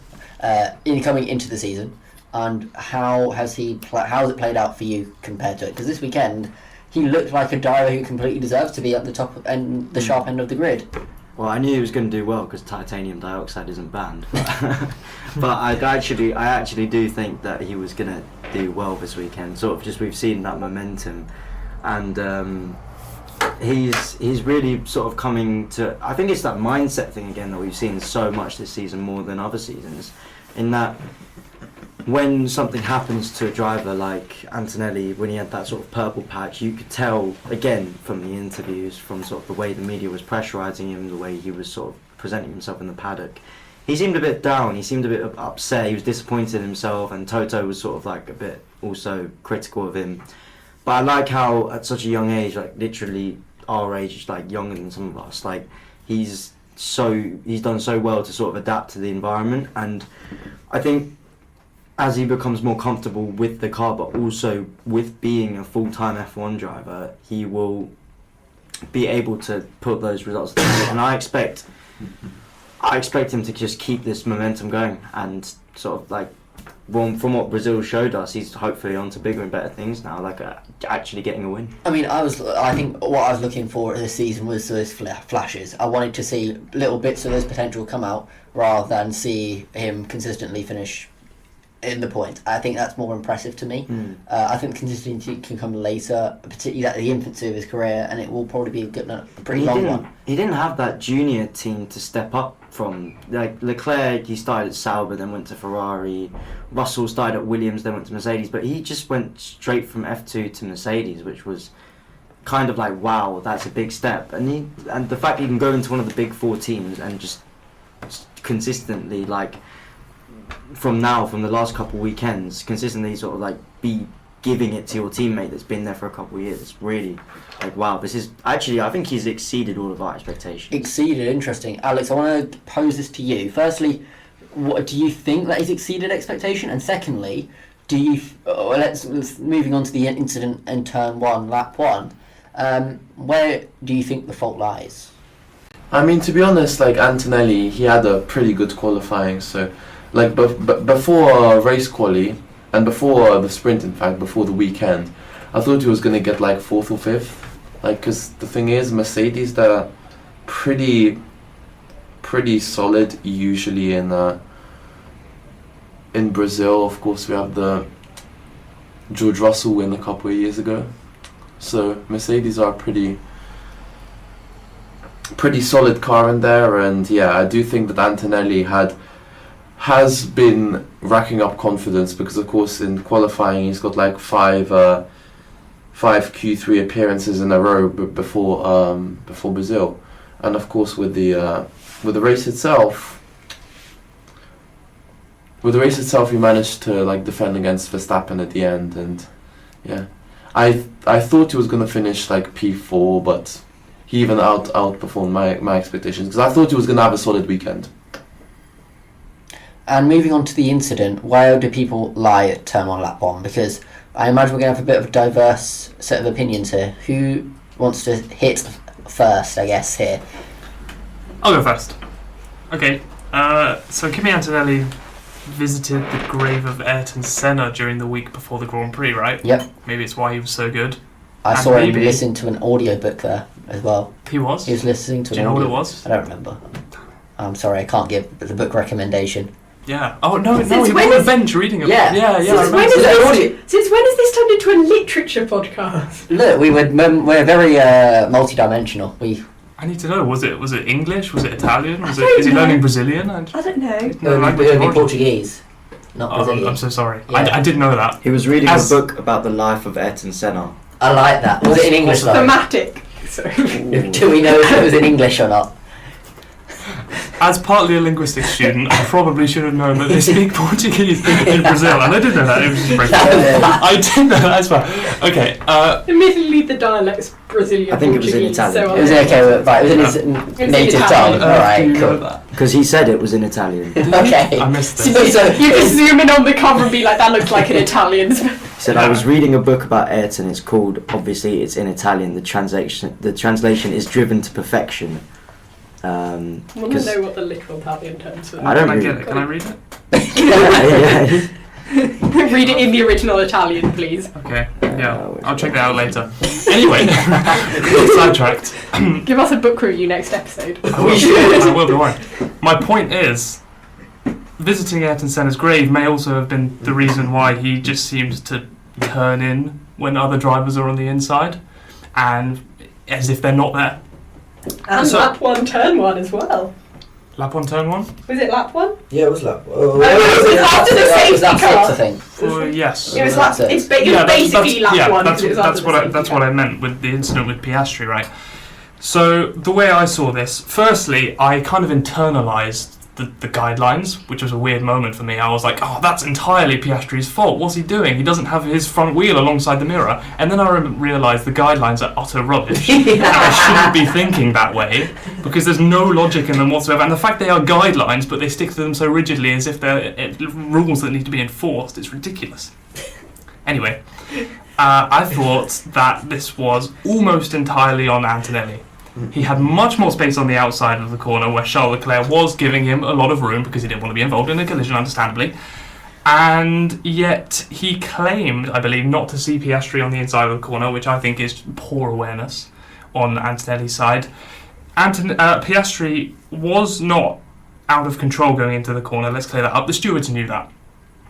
coming into the season, and how has it played out for you compared to it? Because this weekend he looked like a driver who completely deserves to be at the top and the sharp end of the grid. Well, I knew he was going to do well because titanium dioxide isn't banned, but I actually do think that he was going to do well this weekend. Sort of just we've seen that momentum, and he's really sort of coming to. I think it's that mindset thing again that we've seen so much this season, more than other seasons, in that when something happens to a driver like Antonelli, when he had that sort of purple patch, you could tell again from the interviews, from sort of the way the media was pressurising him, the way he was sort of presenting himself in the paddock. He seemed a bit down, he seemed a bit upset, he was disappointed in himself, and Toto was sort of like a bit also critical of him. But I like how at such a young age, like literally our age, like younger than some of us, like he's done so well to sort of adapt to the environment, and I think as he becomes more comfortable with the car, but also with being a full-time F1 driver, he will be able to put those results together. And I expect him to just keep this momentum going, and sort of like, well, from what Brazil showed us, he's hopefully on to bigger and better things now, like actually getting a win. I mean, I think what I was looking for this season was those flashes. I wanted to see little bits of his potential come out rather than see him consistently finish in the point. I think that's more impressive to me. I think consistency can come later, particularly at the infancy of his career, and it will probably be a pretty long one. He didn't have that junior team to step up from. Like Leclerc, he started at Sauber, then went to Ferrari. Russell started at Williams, then went to Mercedes, but he just went straight from F2 to Mercedes, which was kind of like, wow, that's a big step. And the fact he can go into one of the big four teams and just consistently, like, from the last couple of weekends, consistently sort of like be giving it to your teammate that's been there for a couple of years. Really, like, wow, this is actually, I think he's exceeded all of our expectations. Exceeded, interesting. Alex, I want to pose this to you. Firstly, what do you think that he's exceeded expectation? And secondly, do you? Let's moving on to the incident in turn 1, lap 1. Where do you think the fault lies? I mean, to be honest, like Antonelli, he had a pretty good qualifying. So, like before race quali and before the sprint, in fact, before the weekend, I thought he was gonna get like 4th or 5th. Like, cause the thing is, Mercedes, they're pretty solid usually in Brazil. Of course, we have the George Russell win a couple of years ago. So Mercedes are a pretty solid car in there, and yeah, I do think that Antonelli has been racking up confidence, because of course in qualifying he's got like five Q3 appearances in a row before Brazil, and of course with the race itself. With the race itself, he managed to like defend against Verstappen at the end, and yeah, I thought he was gonna finish like P4, but he even outperformed my expectations, because I thought he was gonna have a solid weekend. And moving on to the incident, where do people lie at turn 1, lap 1? Because I imagine we're going to have a bit of a diverse set of opinions here. Who wants to hit first, I guess, here? I'll go first. Okay, so Kimi Antonelli visited the grave of Ayrton Senna during the week before the Grand Prix, right? Yep. Maybe it's why he was so good. I And saw him maybe- listen to an audiobook there as well. He was? He was listening to Do an you know what it audiobook. was? I don't remember. I'm sorry, I can't give the book recommendation. Yeah. Oh, no, Since he was when on the is- bench reading it. Yeah. Yeah, I Since remember. when, is Is that this, audio? since when is this turned into a literature podcast? Look, we're very multi-dimensional. I need to know, was it English? Was it Italian? I Is don't he know. learning Brazilian? I don't know. No, It language would of be origin. Portuguese, not Brazilian. I'm so sorry. Yeah. I did know that. He was reading As- a book about the life of Ayrton Senna. I like that. Was it in English though? Thematic. Sorry. Do we know if it was in English or not? As partly a linguistics student, I probably should have known that they speak Portuguese in Brazil, and I didn't know that. It was just breaking. I didn't know that. That's fine. Okay. Admittedly, the dialect's Brazilian I think it was in Portuguese, Italian. so It was okay, right, it was in It was his in native Italian. tongue. Alright, you know cool. that? Because he said it was in Italian. He Okay. I missed So, this. you just zoom in on the cover and be like, that looks like an Italian. said, I was reading a book about Ayrton. It's called, obviously it's in Italian, the translation is driven to perfection. I want to 'cause- know what the literal Italian terms for I don't Can I read get it. it? Can I read it? Yeah. Read it in the original Italian, please. Okay. Yeah. which I'll check one? that out later. Anyway, sidetracked. Give us a book review next episode. I will, don't worry. My point is, visiting Ayrton Senna's grave may also have been the reason why he just seems to turn in when other drivers are on the inside, and as if they're not there. And So- lap 1, turn 1 as well. Lap 1, turn 1? Was it lap 1? Yeah, it was like. it was after the safety That car. I think. Yes. It was That's lap. it. It was basically lap 1. That's, because it was that's after what the I, safety that's car. what I meant with the incident with Piastri, right? So the way I saw this, firstly, I kind of internalised the guidelines, which was a weird moment for me. I was like, oh, that's entirely Piastri's fault. What's he doing? He doesn't have his front wheel alongside the mirror. And then I realised the guidelines are utter rubbish. And I shouldn't be thinking that way, because there's no logic in them whatsoever. And the fact they are guidelines, but they stick to them so rigidly as if they're rules that need to be enforced, it's ridiculous. Anyway, I thought that this was almost entirely on Antonelli. He had much more space on the outside of the corner where Charles Leclerc was giving him a lot of room because he didn't want to be involved in a collision, understandably. And yet he claimed, I believe, not to see Piastri on the inside of the corner, which I think is poor awareness on Antonelli's side. Piastri was not out of control going into the corner. Let's clear that up. The stewards knew that.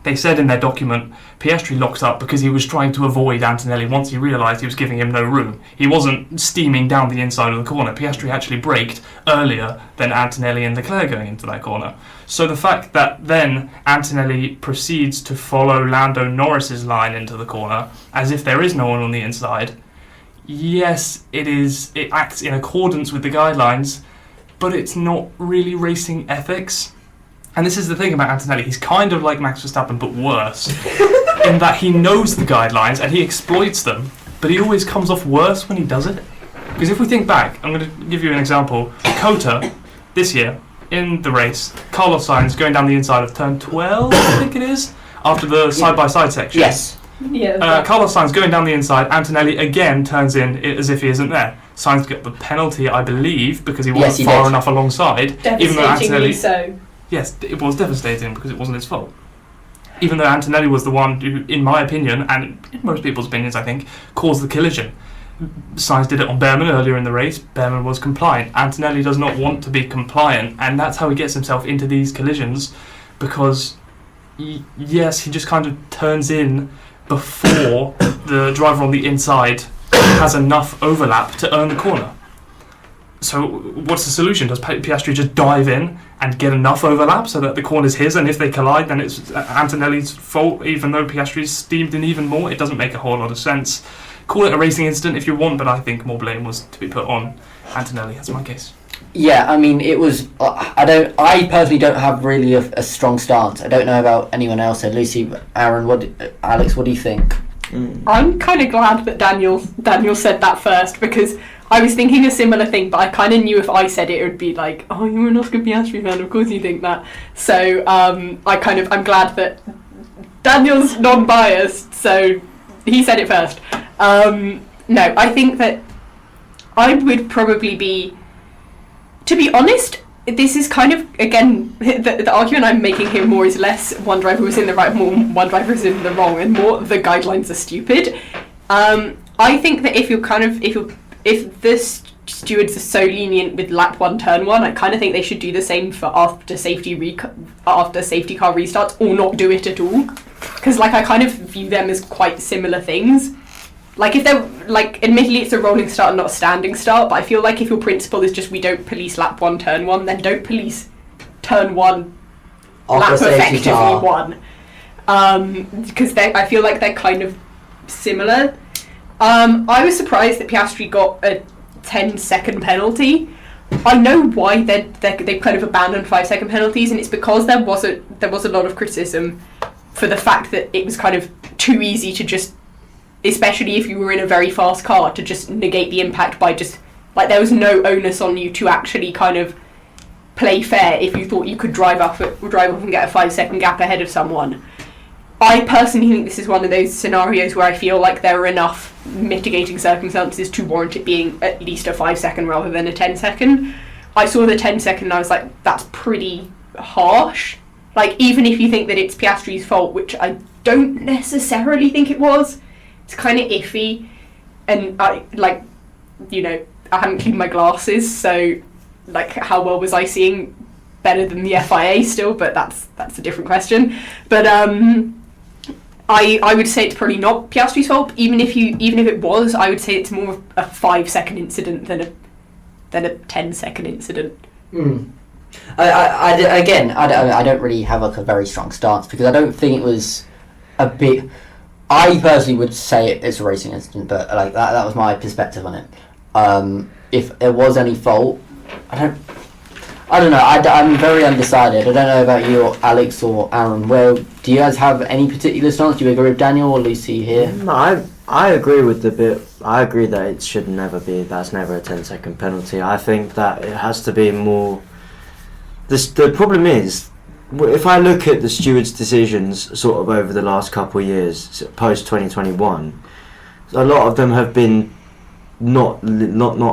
They said in their document, Piastri locked up because he was trying to avoid Antonelli once he realised he was giving him no room. He wasn't steaming down the inside of the corner. Piastri actually braked earlier than Antonelli and Leclerc going into that corner. So the fact that then Antonelli proceeds to follow Lando Norris's line into the corner, as if there is no one on the inside, yes, it acts in accordance with the guidelines, but it's not really racing ethics. And this is the thing about Antonelli, he's kind of like Max Verstappen, but worse. in that he knows the guidelines and he exploits them, but he always comes off worse when he does it. Because if we think back, I'm going to give you an example. Cota, this year, in the race, Carlos Sainz going down the inside of turn 12, I think it is, after the side-by-side section. Yes. Yeah. Carlos Sainz going down the inside, Antonelli again turns in as if he isn't there. Sainz got the penalty, I believe, because he wasn't far enough alongside. Even though Antonelli, so. Yes, it was devastating because it wasn't his fault. Even though Antonelli was the one who, in my opinion, and in most people's opinions, I think, caused the collision. Sainz did it on Behrman earlier in the race. Behrman was compliant. Antonelli does not want to be compliant, and that's how he gets himself into these collisions, because, yes, he just kind of turns in before the driver on the inside has enough overlap to earn the corner. So what's the solution? Does Piastri just dive in and get enough overlap so that the corner's his, and if they collide then it's Antonelli's fault, even though Piastri's steamed in even more? It doesn't make a whole lot of sense. Call it a racing incident if you want, but I think more blame was to be put on Antonelli. That's my case. Yeah, I mean, it was. I personally don't have really a strong stance. I don't know about anyone else. So Lucy, Aaron, Alex, what do you think? I'm kind of glad that Daniel said that first, because I was thinking a similar thing, but I kind of knew if I said it, it would be like, oh, you're an Oscar Piastri fan, of course you think that. So I'm glad that Daniel's non-biased, so he said it first. No, I think that I would probably be, to be honest, this is kind of, again, the argument I'm making here more is less one driver was in the right, more one driver is in the wrong, and more the guidelines are stupid. I think that if the stewards are so lenient with lap 1, turn 1, I kind of think they should do the same for after safety car restarts, or not do it at all. Because I kind of view them as quite similar things. If they're, admittedly it's a rolling start and not a standing start, but I feel like if your principle is just we don't police lap 1, turn 1, then don't police turn 1, lap effectively 1. Because I feel like they're kind of similar. I was surprised that Piastri got a 10-second penalty. I know why they've kind of abandoned 5-second penalties, and it's because there was a lot of criticism for the fact that it was kind of too easy to just, especially if you were in a very fast car, to just negate the impact by just, there was no onus on you to actually kind of play fair if you thought you could drive up and get a 5-second gap ahead of someone. I personally think this is one of those scenarios where I feel like there are enough mitigating circumstances to warrant it being at least a 5-second rather than a 10-second. I saw the 10-second and I was like, that's pretty harsh. Even if you think that it's Piastri's fault, which I don't necessarily think it was, it's kind of iffy. And I hadn't cleaned my glasses, so how well was I seeing? Better than the FIA still, but that's a different question. But I would say it's probably not Piastri's fault. Even if it was, I would say it's more of a 5-second incident than a 10-second incident. I don't really have a very strong stance, because I don't think it was a bit. I personally would say it's a racing incident, but that was my perspective on it. If there was any fault, I don't know. I'm very undecided. I don't know about you, Alex or Aaron. Do you guys have any particular stance? Do you agree with Daniel or Lucy here? No, I agree with the bit. I agree that it should never be. That's never a 10-second penalty. I think that it has to be more. The problem is, if I look at the stewards' decisions sort of over the last couple of years, post 2021, a lot of them have been not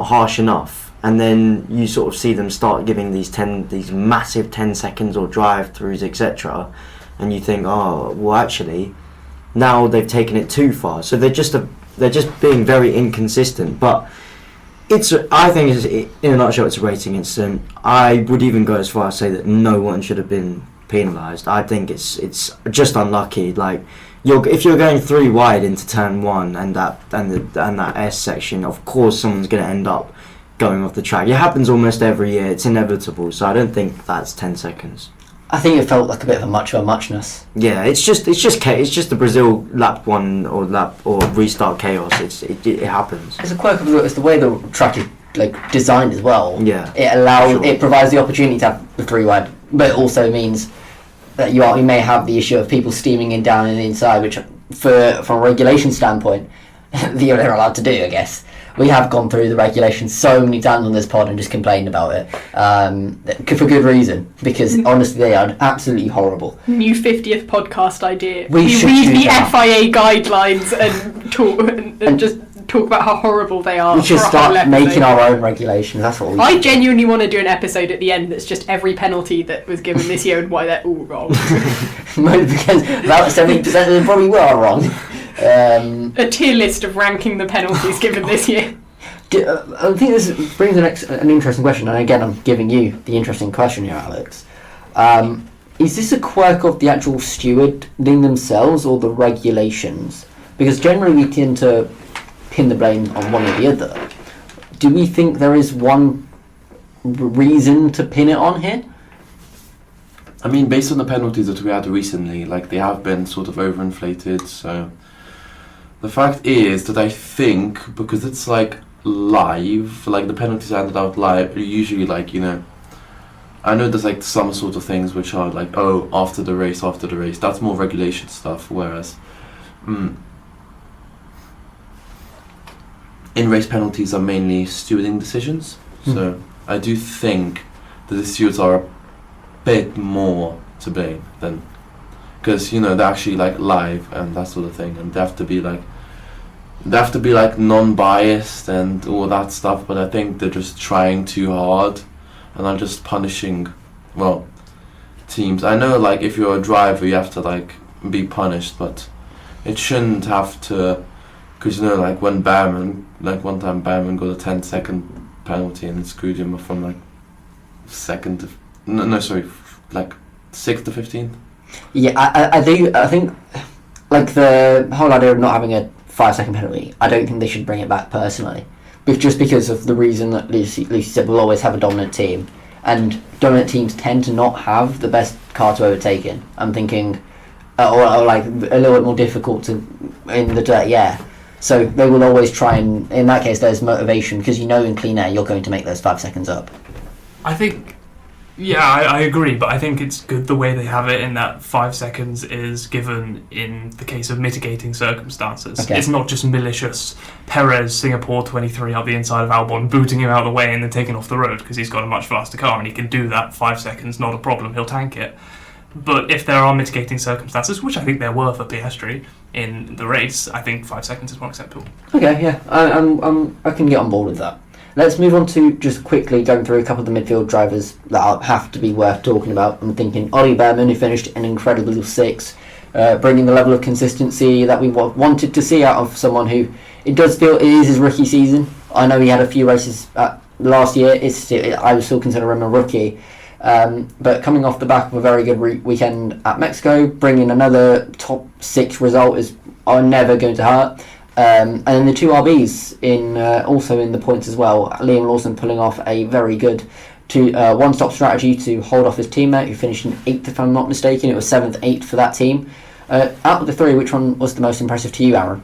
harsh enough, and then you sort of see them start giving these massive 10 seconds or drive-throughs, etc., and you think, oh, well, actually, now they've taken it too far. So they're just being very inconsistent, but. I think, in a nutshell, it's a racing incident. I would even go as far as say that no one should have been penalised. I think it's just unlucky. If you're going 3 wide into turn 1 and that S section, of course someone's going to end up going off the track. It happens almost every year. It's inevitable. So I don't think that's 10 seconds. I think it felt like a bit of a muchness. Yeah, it's just the Brazil lap 1 or restart chaos. It happens. It's a quirk of it's the way the track is designed as well. Yeah, it provides the opportunity to have the 3 wide, but it also means that you may have the issue of people steaming in down in the inside, which from a regulation standpoint, they're allowed to do, I guess. We have gone through the regulations so many times on this pod and just complained about it for good reason, because honestly they are absolutely horrible. New 50th podcast idea. We should read do the that. FIA guidelines and talk and just talk about how horrible they are. We should for a start whole making episode. our own regulations. That's what we I should do. genuinely want to do an episode at the end that's just every penalty that was given this year and why they're all wrong. Because about 70% of them probably were wrong. A tier list of ranking the penalties given this year. I think this brings an interesting question, and again I'm giving you the interesting question here, Alex. Is this a quirk of the actual stewarding themselves or the regulations? Because generally we tend to pin the blame on one or the other. Do we think there is one reason to pin it on here? I mean, based on the penalties that we had recently, like they have been sort of overinflated. So the fact is that I think because it's like live, like the penalties ended out live, are usually like, you know, I know there's like some sort of things which are like, oh, after the race, that's more regulation stuff, whereas in-race penalties are mainly stewarding decisions. So I do think that the stewards are a bit more to blame than, because, you know, they're actually like live and that sort of thing, and they have to be like non-biased and all that stuff, but I think they're just trying too hard and are just punishing, well, teams. I know, like, if you're a driver you have to like be punished, but it shouldn't have to, because, you know, like when Behrman, like one time Behrman got a 10-second penalty and it screwed him from like second to, like 6th to 15th. Yeah, I think like the whole idea of not having a 5-second penalty, I don't think they should bring it back personally, just because of the reason that Lucy said we'll always have a dominant team, and dominant teams tend to not have the best car to overtake in. I'm thinking, or like a little bit more difficult to in the dirt, yeah. So they will always try, and in that case there's motivation, because you know in clean air you're going to make those 5 seconds up. I think, yeah, I agree, but I think it's good the way they have it in that 5 seconds is given in the case of mitigating circumstances. Okay. It's not just malicious Perez, Singapore 23 up the inside of Albon, booting him out of the way and then taking off the road because he's got a much faster car and he can do that 5 seconds, not a problem, he'll tank it. But if there are mitigating circumstances, which I think there were for Piastri in the race, I think 5 seconds is more acceptable. Okay, yeah, I can get on board with that. Let's move on to just quickly going through a couple of the midfield drivers that have to be worth talking about. I'm thinking Ollie Behrman, who finished an incredible 6th, bringing the level of consistency that we wanted to see out of someone who, it does feel it is his rookie season. I know he had a few races last year. I would still consider him a rookie. But coming off the back of a very good weekend at Mexico, bringing another top 6 result are never going to hurt. And then the 2 RBs also in the points as well. Liam Lawson pulling off a very good one-stop strategy to hold off his teammate, who finished in 8th if I'm not mistaken. It was 7th, 8th for that team. Out of the 3, which one was the most impressive to you, Aaron?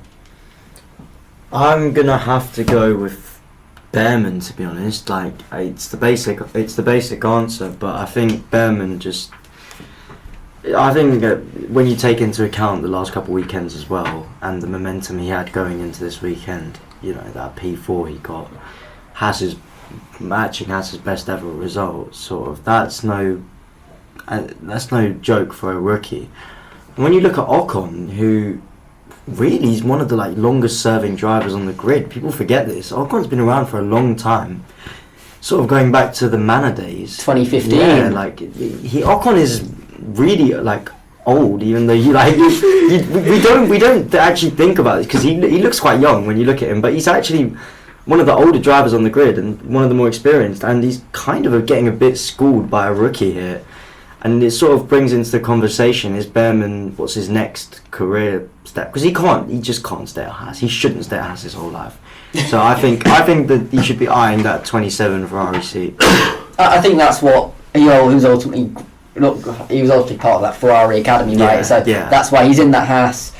I'm gonna have to go with Behrman, to be honest. Like, it's the basic answer, but I think Behrman just. I think when you take into account the last couple of weekends as well, and the momentum he had going into this weekend, you know, that P4 he got has his best ever result. Sort of, that's no joke for a rookie. And when you look at Ocon, who really is one of the longest serving drivers on the grid, people forget this. Ocon's been around for a long time, sort of going back to the Manor days, 2015. Yeah, Ocon is really old, even though we don't actually think about it, because he looks quite young when you look at him, but he's actually one of the older drivers on the grid and one of the more experienced, and he's kind of getting a bit schooled by a rookie here. And it sort of brings into the conversation, is Behrman, what's his next career step? Because he just can't stay at Haas. He shouldn't stay at Haas his whole life. So I think that he should be eyeing that 27 Ferrari seat. I think that's what he was ultimately part of that Ferrari academy, right? So that's why he's in that Haas.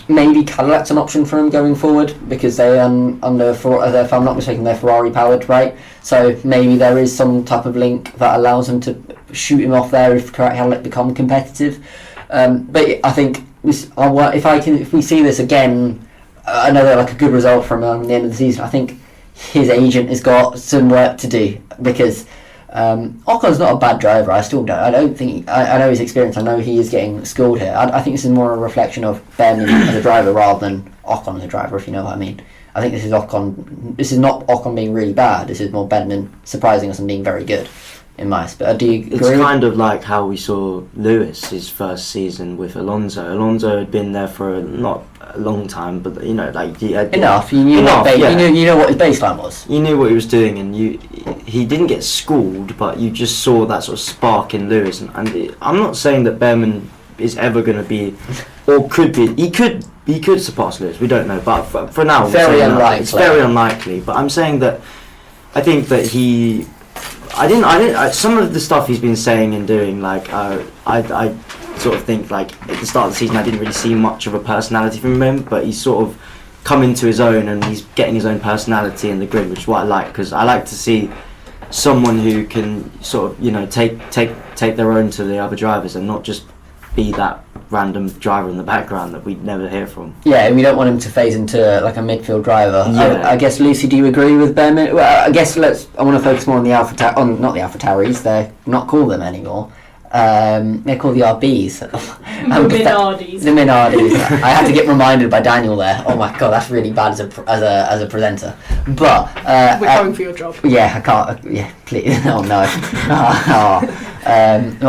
Maybe Cadillac's an option for him going forward, because they if I'm not mistaken, they're Ferrari powered, right? So maybe there is some type of link that allows him to shoot him off there if Cadillac become competitive. But I think if we see this again, another like a good result from the end of the season, I think his agent has got some work to do because Ocon's not a bad driver. I don't think I know his experience. I know he is getting schooled here. I think this is more a reflection of Ben as a driver rather than Ocon as a driver, if you know what I mean. I think this is Ocon. This is not Ocon being really bad. This is more Ben surprising us and being very good. In my spot, do you agree? It's kind of like how we saw Lewis his first season with Alonso. Alonso had been there for not a long time, but like he had enough. You knew enough, you know what his baseline was. You knew what he was doing, and he didn't get schooled, but you just saw that sort of spark in Lewis. And I'm not saying that Behrman is ever going to be, or could be. He could surpass Lewis. We don't know, but for now, very unlikely. It's very unlikely. But I'm saying that I think that he. I didn't. Some of the stuff he's been saying and doing, like I sort of think like at the start of the season I didn't really see much of a personality from him, but he's sort of come into his own and he's getting his own personality in the grid, which is what I like, because I like to see someone who can sort of take their own to the other drivers and not just be that random driver in the background that we'd never hear from. Yeah, we don't want him to phase into like a midfield driver. Yeah. I guess, Lucy, do you agree with Behrman? Well, I guess I want to focus more on the not the AlphaTauris. They're not called them anymore. They're called the RBs. The Minardis. I had to get reminded by Daniel there. Oh my god, that's really bad as a presenter. But we're going for your job. Yeah, I can't. Yeah, please. Oh no.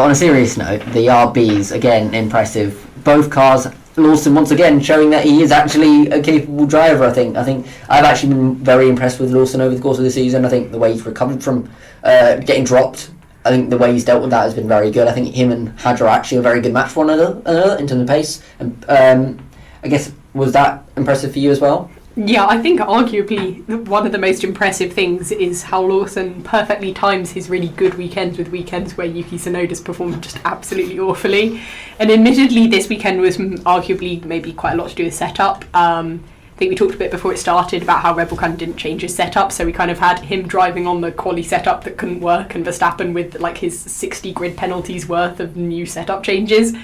On a serious note, the RBs again impressive. Both cars. Lawson once again showing that he is actually a capable driver. I think I've actually been very impressed with Lawson over the course of the season. I think the way he's recovered from getting dropped. I think the way he's dealt with that has been very good. I think him and Hadj are actually a very good match for one another in terms of pace. And I guess, was that impressive for you as well? Yeah, I think arguably one of the most impressive things is how Lawson perfectly times his really good weekends with weekends where Yuki Tsunoda's performed just absolutely awfully. And admittedly, this weekend was arguably maybe quite a lot to do with setup. I think we talked a bit before it started about how Red Bull kind of didn't change his setup, so we kind of had him driving on the quali setup that couldn't work and Verstappen with like his 60 grid penalties worth of new setup changes.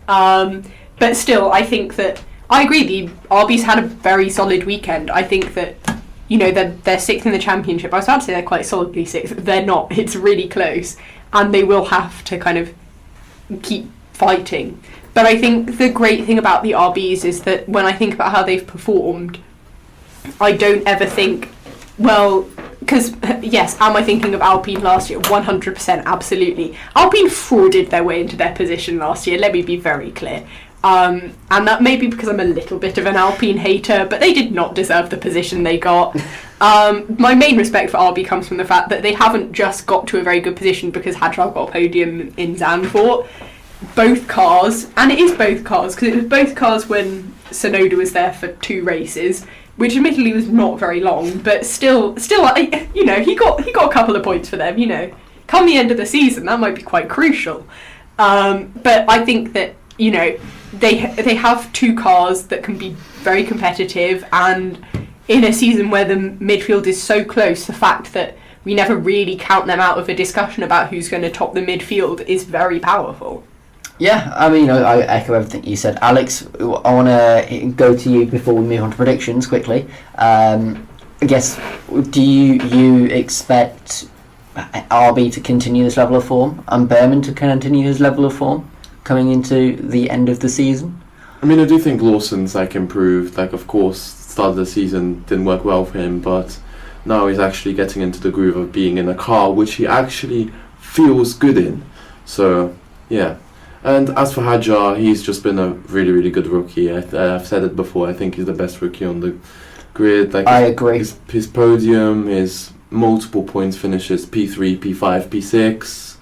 But still, I think that I agree, the RB's had a very solid weekend. I think that, they're sixth in the championship. I was about to say they're quite solidly sixth. They're not. It's really close. And they will have to kind of keep fighting. But I think the great thing about the RBs is that when I think about how they've performed, I don't ever think, well, because, yes, am I thinking of Alpine last year? 100%, absolutely. Alpine frauded their way into their position last year, let me be very clear. And that may be because I'm a little bit of an Alpine hater, but they did not deserve the position they got. My main respect for RB comes from the fact that they haven't just got to a very good position because Hadjar got a podium in Zandvoort. Both cars, and it is both cars, because it was both cars when Tsunoda was there for 2 races, which admittedly was not very long, but still, he got a couple of points for them. Come the end of the season, that might be quite crucial. But I think that they have 2 cars that can be very competitive, and in a season where the midfield is so close, the fact that we never really count them out of a discussion about who's going to top the midfield is very powerful. Yeah, I mean, I echo everything you said. Alex, I want to go to you before we move on to predictions quickly. I guess, do you expect RB to continue this level of form and Behrman to continue his level of form coming into the end of the season? I mean, I do think Lawson's improved. Of course, start of the season didn't work well for him, but now he's actually getting into the groove of being in a car which he actually feels good in. So, yeah. And as for Hadjar, he's just been a really, really good rookie. I've said it before, I think he's the best rookie on the grid. I agree. His podium, his multiple points finishes, P3, P5, P6.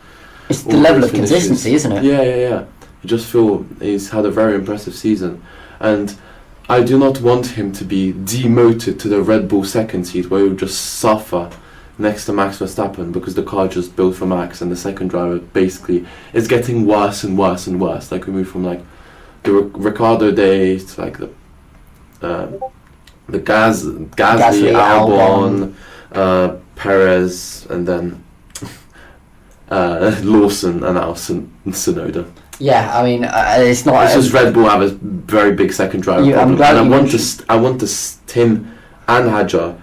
It's the level of consistency, isn't it? Yeah. I just feel he's had a very impressive season. And I do not want him to be demoted to the Red Bull second seat where he'll just suffer next to Max Verstappen because the car just built for Max and the second driver basically is getting worse and worse and worse. We move from the Ricardo days to the Gasly, Albon, Perez, and then Lawson and now Tsunoda. Yeah, I mean, it's not. It's just Red Bull have a very big second driver problem, and I want Tim and Hadjar.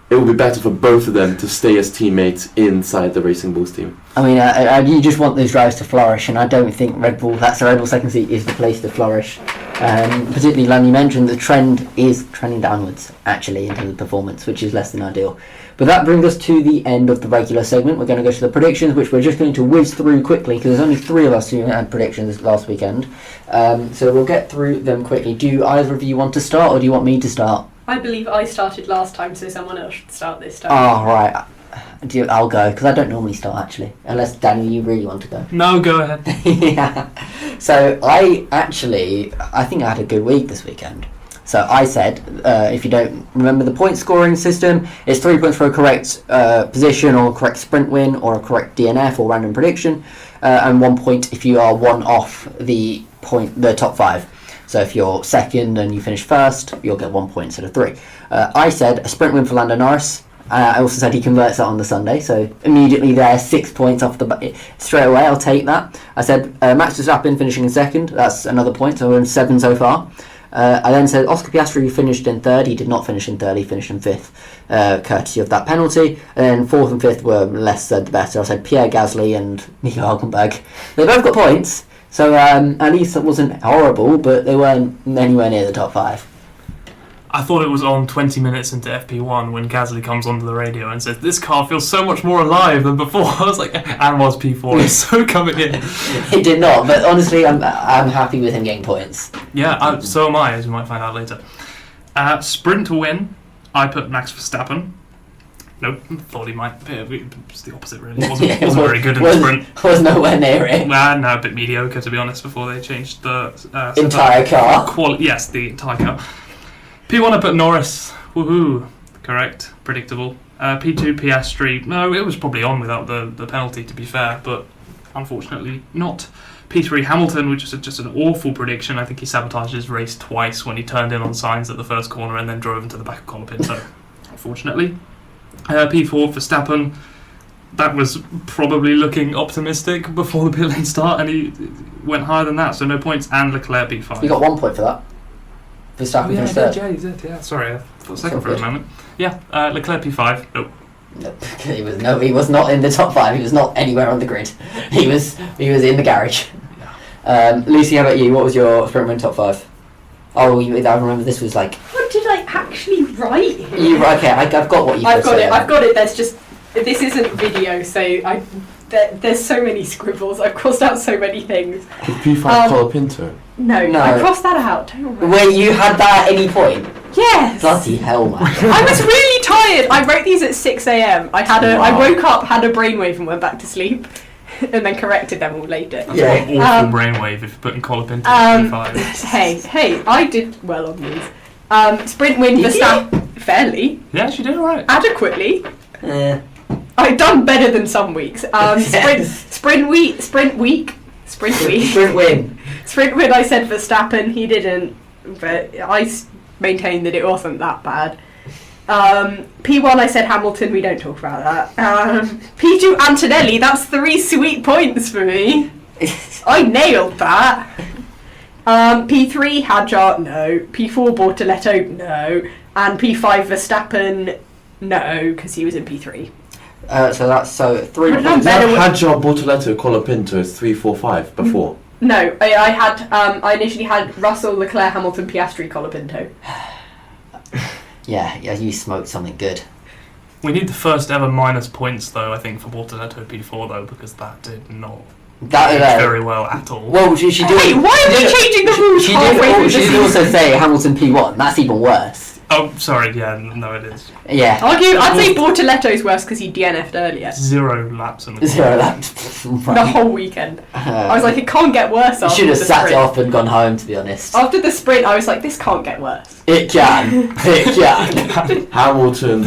It would be better for both of them to stay as teammates inside the Racing Bulls team. I mean, you just want those drivers to flourish, and I don't think Red Bull second seat is the place to flourish. Particularly, Lan, you mentioned the trend is trending downwards, actually, in terms of performance, which is less than ideal. But that brings us to the end of the regular segment. We're going to go to the predictions, which we're just going to whiz through quickly, because there's only 3 of us who had predictions last weekend. So we'll get through them quickly. Do either of you want to start, or do you want me to start? I believe I started last time, so someone else should start this time. Oh, right. I'll go, because I don't normally start, actually. Unless, Daniel, you really want to go. No, go ahead. Yeah. So, I think I had a good week this weekend. So, I said, if you don't remember the point scoring system, it's 3 points for a correct position or a correct sprint win or a correct DNF or random prediction, and 1 point if you are one off the top 5. So if you're second and you finish first, you'll get 1 point instead of 3. I said a sprint win for Lando Norris. I also said he converts that on the Sunday, so immediately there, 6 points off straight away. I'll take that. I said Max Verstappen finishing in second. That's another point, so we're in 7 so far. I then said Oscar Piastri finished in third. He did not finish in third. He finished in 5th, courtesy of that penalty. And then 4th and 5th were less said the better. I said Pierre Gasly and Nico Hülkenberg. They both got points. So at least it wasn't horrible, but they weren't anywhere near the top 5. I thought it was on 20 minutes into FP1 when Gasly comes onto the radio and says, "This car feels so much more alive than before." I was like, Anwar's P4 is so coming in. It did not, but honestly, I'm happy with him getting points. Yeah, so am I, as you might find out later. Sprint to win, I put Max Verstappen. Nope, thought he might. It's the opposite, really. Wasn't very good in the sprint. Was nowhere near it. No, a bit mediocre, to be honest, before they changed the... entire car? Yes, the entire car. P1, I put Norris. Woohoo. Correct. Predictable. P2, Piastri. No, it was probably on without the penalty, to be fair, but unfortunately not. P3, Hamilton, which is just an awful prediction. I think he sabotaged his race twice when he turned in on signs at the first corner and then drove into the back of Colapinto, unfortunately. P4, Verstappen. That was probably looking optimistic before the pit lane start, and he went higher than that, so no points. And Leclerc P5. You got 1 point for that. Verstappen finished third. Yeah, he did. Yeah, sorry, I thought second for a moment. Yeah, Leclerc P5. Nope. He was not in the top 5. He was not anywhere on the grid. He was in the garage. Yeah. Lucy, how about you? What was your sprint win top 5? Oh, I remember this was like... What did I actually write here? Okay, I've got what you I've got it. There's just... This isn't video, so there's so many scribbles. I've crossed out so many things. Did P5 Colapinto? No, I crossed that out. Don't worry. Wait, you had that at any point? Yes. Bloody hell, man. I was really tired. I wrote these at 6 a.m. I woke up, had a brainwave, and went back to sleep. And then corrected them all later. That's an awful brainwave if you're putting Colapinto P5. Hey, I did well on these. Sprint win Verstappen. Fairly. Yeah, she did alright. Adequately. I've done better than some weeks. Sprint week. Sprint win. Sprint win, I said Verstappen. He didn't. But I maintained that it wasn't that bad. P1, I said Hamilton. We don't talk about that. P2, Antonelli. That's 3 sweet points for me. I nailed that. P3, Hadjar. No. P4, Bortoletto. No. And P5, Verstappen. No, because he was in P3. So that's 3 points. Hadjar, Bortoletto, Colapinto is 3, 4, 5 before. No, I initially had Russell, Leclerc, Hamilton, Piastri, Colapinto. Yeah, you smoked something good. We need the first ever minus points, though, I think, for Bortoletto P4, though, because that did not very well at all. Well, she did. Wait, why are we changing the rules halfway through the season? She did also say Hamilton P1. That's even worse. Oh, sorry, yeah, no, it is. Yeah. I'd say Bortoletto's worse because he DNF'd earlier. 0 laps in the car. 0 laps. Right. The whole weekend. I was like, it can't get worse after the sprint. You should have sat it off and gone home, to be honest. After the sprint, I was like, this can't get worse. It can. It can. Hamilton.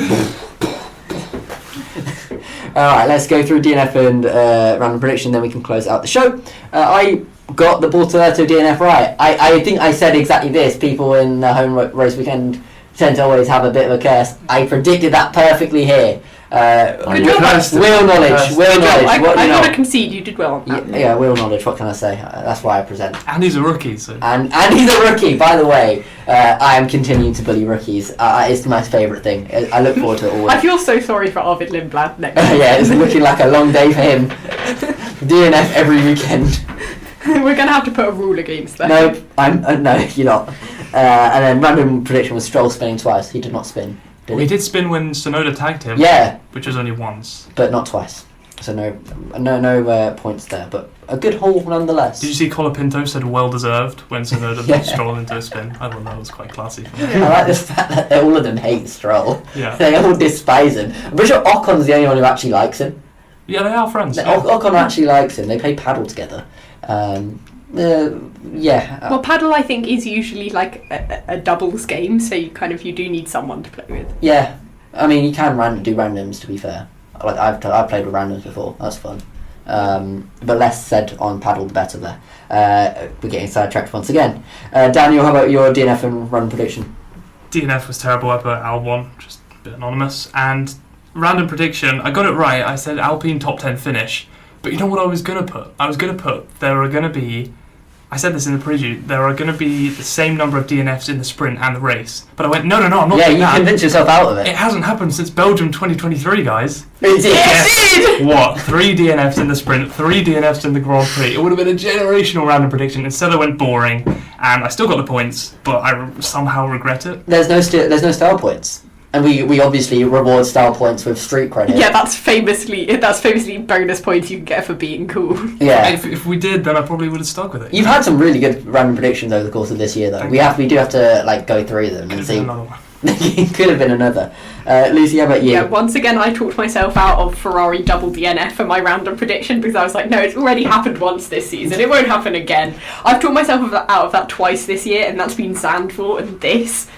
Alright, let's go through DNF and random prediction, then we can close out the show. I got the Bortoletto DNF right. I think I said exactly this. People in the home race weekend tend to always have a bit of a curse. I predicted that perfectly here. Good job. Wheel knowledge. Wheel knowledge. I What do you know? got to concede you did well on that. Yeah, wheel knowledge. What can I say? That's why I present. And he's a rookie, so. And he's a rookie, by the way. I am continuing to bully rookies. It's my favourite thing. I look forward to it always. I feel so sorry for Arvid Lindblad next week. Yeah, it's looking like a long day for him. DNF every weekend. We're going to have to put a rule against that. No, no, you're not. And then random prediction was Stroll spinning twice. He did not spin. Did He did spin when Tsunoda tagged him. Yeah, Which was only once. but not twice. So no points there. But a good haul nonetheless. Did you see Colapinto said well deserved when Tsunoda Yeah. Stroll into a spin? I thought that was quite classy. From I like this fact that all of them hate Stroll. Yeah. They all despise him. I'm pretty sure Ocon's the only one who actually likes him. Yeah, they are friends. Ocon actually likes him. They play paddle together. Yeah. Well, paddle I think is usually like a doubles game, so you do need someone to play with. Yeah. I mean, you can do randoms. To be fair, like I've played with randoms before. That's fun. But less said on paddle, the better there. We're getting sidetracked once again. Daniel, how about your DNF and run prediction? DNF was terrible. I put Albon, just a bit anonymous. And random prediction, I got it right. I said Alpine top 10 finish. But you know what I was going to put? I was going to put there are going to be, I said this in the preview, there are going to be the same number of DNFs in the sprint and the race. But I went, no, I'm not Yeah, doing you that. convinced yourself out of it. It hasn't happened since Belgium 2023, guys. It did. What? 3 DNFs in the sprint, 3 DNFs in the Grand Prix. It would have been a generational random prediction. Instead I went boring, and I still got the points, but I somehow regret it. There's no style points. And we obviously reward style points with street credit. Yeah, that's famously bonus points you can get for being cool. Yeah. If we did, then I probably would have stuck with it. You've had some really good random predictions over the course of this year, though. Thank We do have to go through them Could and have see. been another one. Could have been another. Lucy, how about you? Yeah, once again I talked myself out of Ferrari double DNF for my random prediction because I was like, no, it's already happened once this season. It won't happen again. I've talked myself out of that twice this year, and that's been Zandvoort and this.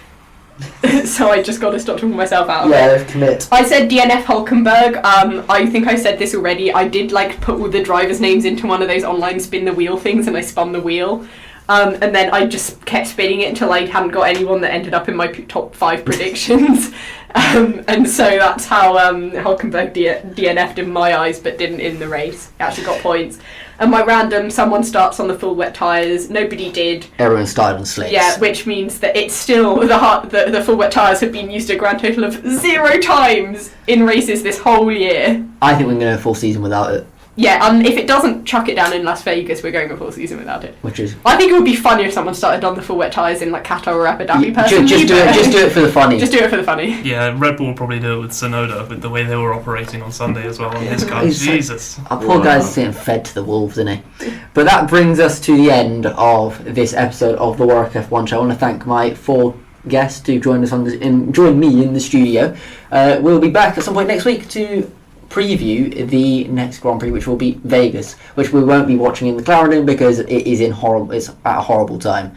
So I just got to stop talking myself out of it. Yeah, commit. I said DNF Hulkenberg. I think I said this already. I did put all the drivers' names into one of those online spin the wheel things, and I spun the wheel. And then I just kept spinning it until I hadn't got anyone that ended up in my top 5 predictions. And so that's how Hulkenberg DNF'd in my eyes, but didn't in the race. He actually got points. And my random, someone starts on the full wet tyres. Nobody did. Everyone started on slicks. Yeah, which means that it's still the full wet tyres have been used a grand total of 0 times in races this whole year. I think we're going to go a full season without it. Yeah, if it doesn't chuck it down in Las Vegas, we're going a full season without it. Which is... I think it would be funny if someone started on the full wet tyres in Qatar or Abu Dhabi personally. Just do it for the funny. Just do it for the funny. Yeah, Red Bull will probably do it with Tsunoda, with the way they were operating on Sunday as well on his car. It's Jesus. Our poor guy's getting fed to the wolves, isn't he? But that brings us to the end of this episode of the Warwick F1 show. I want to thank my 4 guests who joined me in the studio. We'll be back at some point next week to preview the next Grand Prix, which will be Vegas, which we won't be watching in the Clarendon because it's at a horrible time.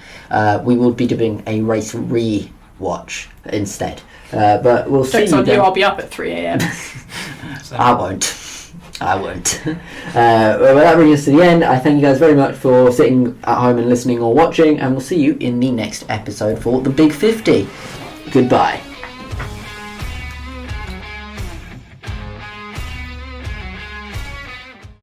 We will be doing a race re-watch instead. But we'll see. Jokes on you, I'll be up at 3 a.m. I won't. Well, that brings us to the end. I thank you guys very much for sitting at home and listening or watching, and we'll see you in the next episode for the Big 50. Goodbye.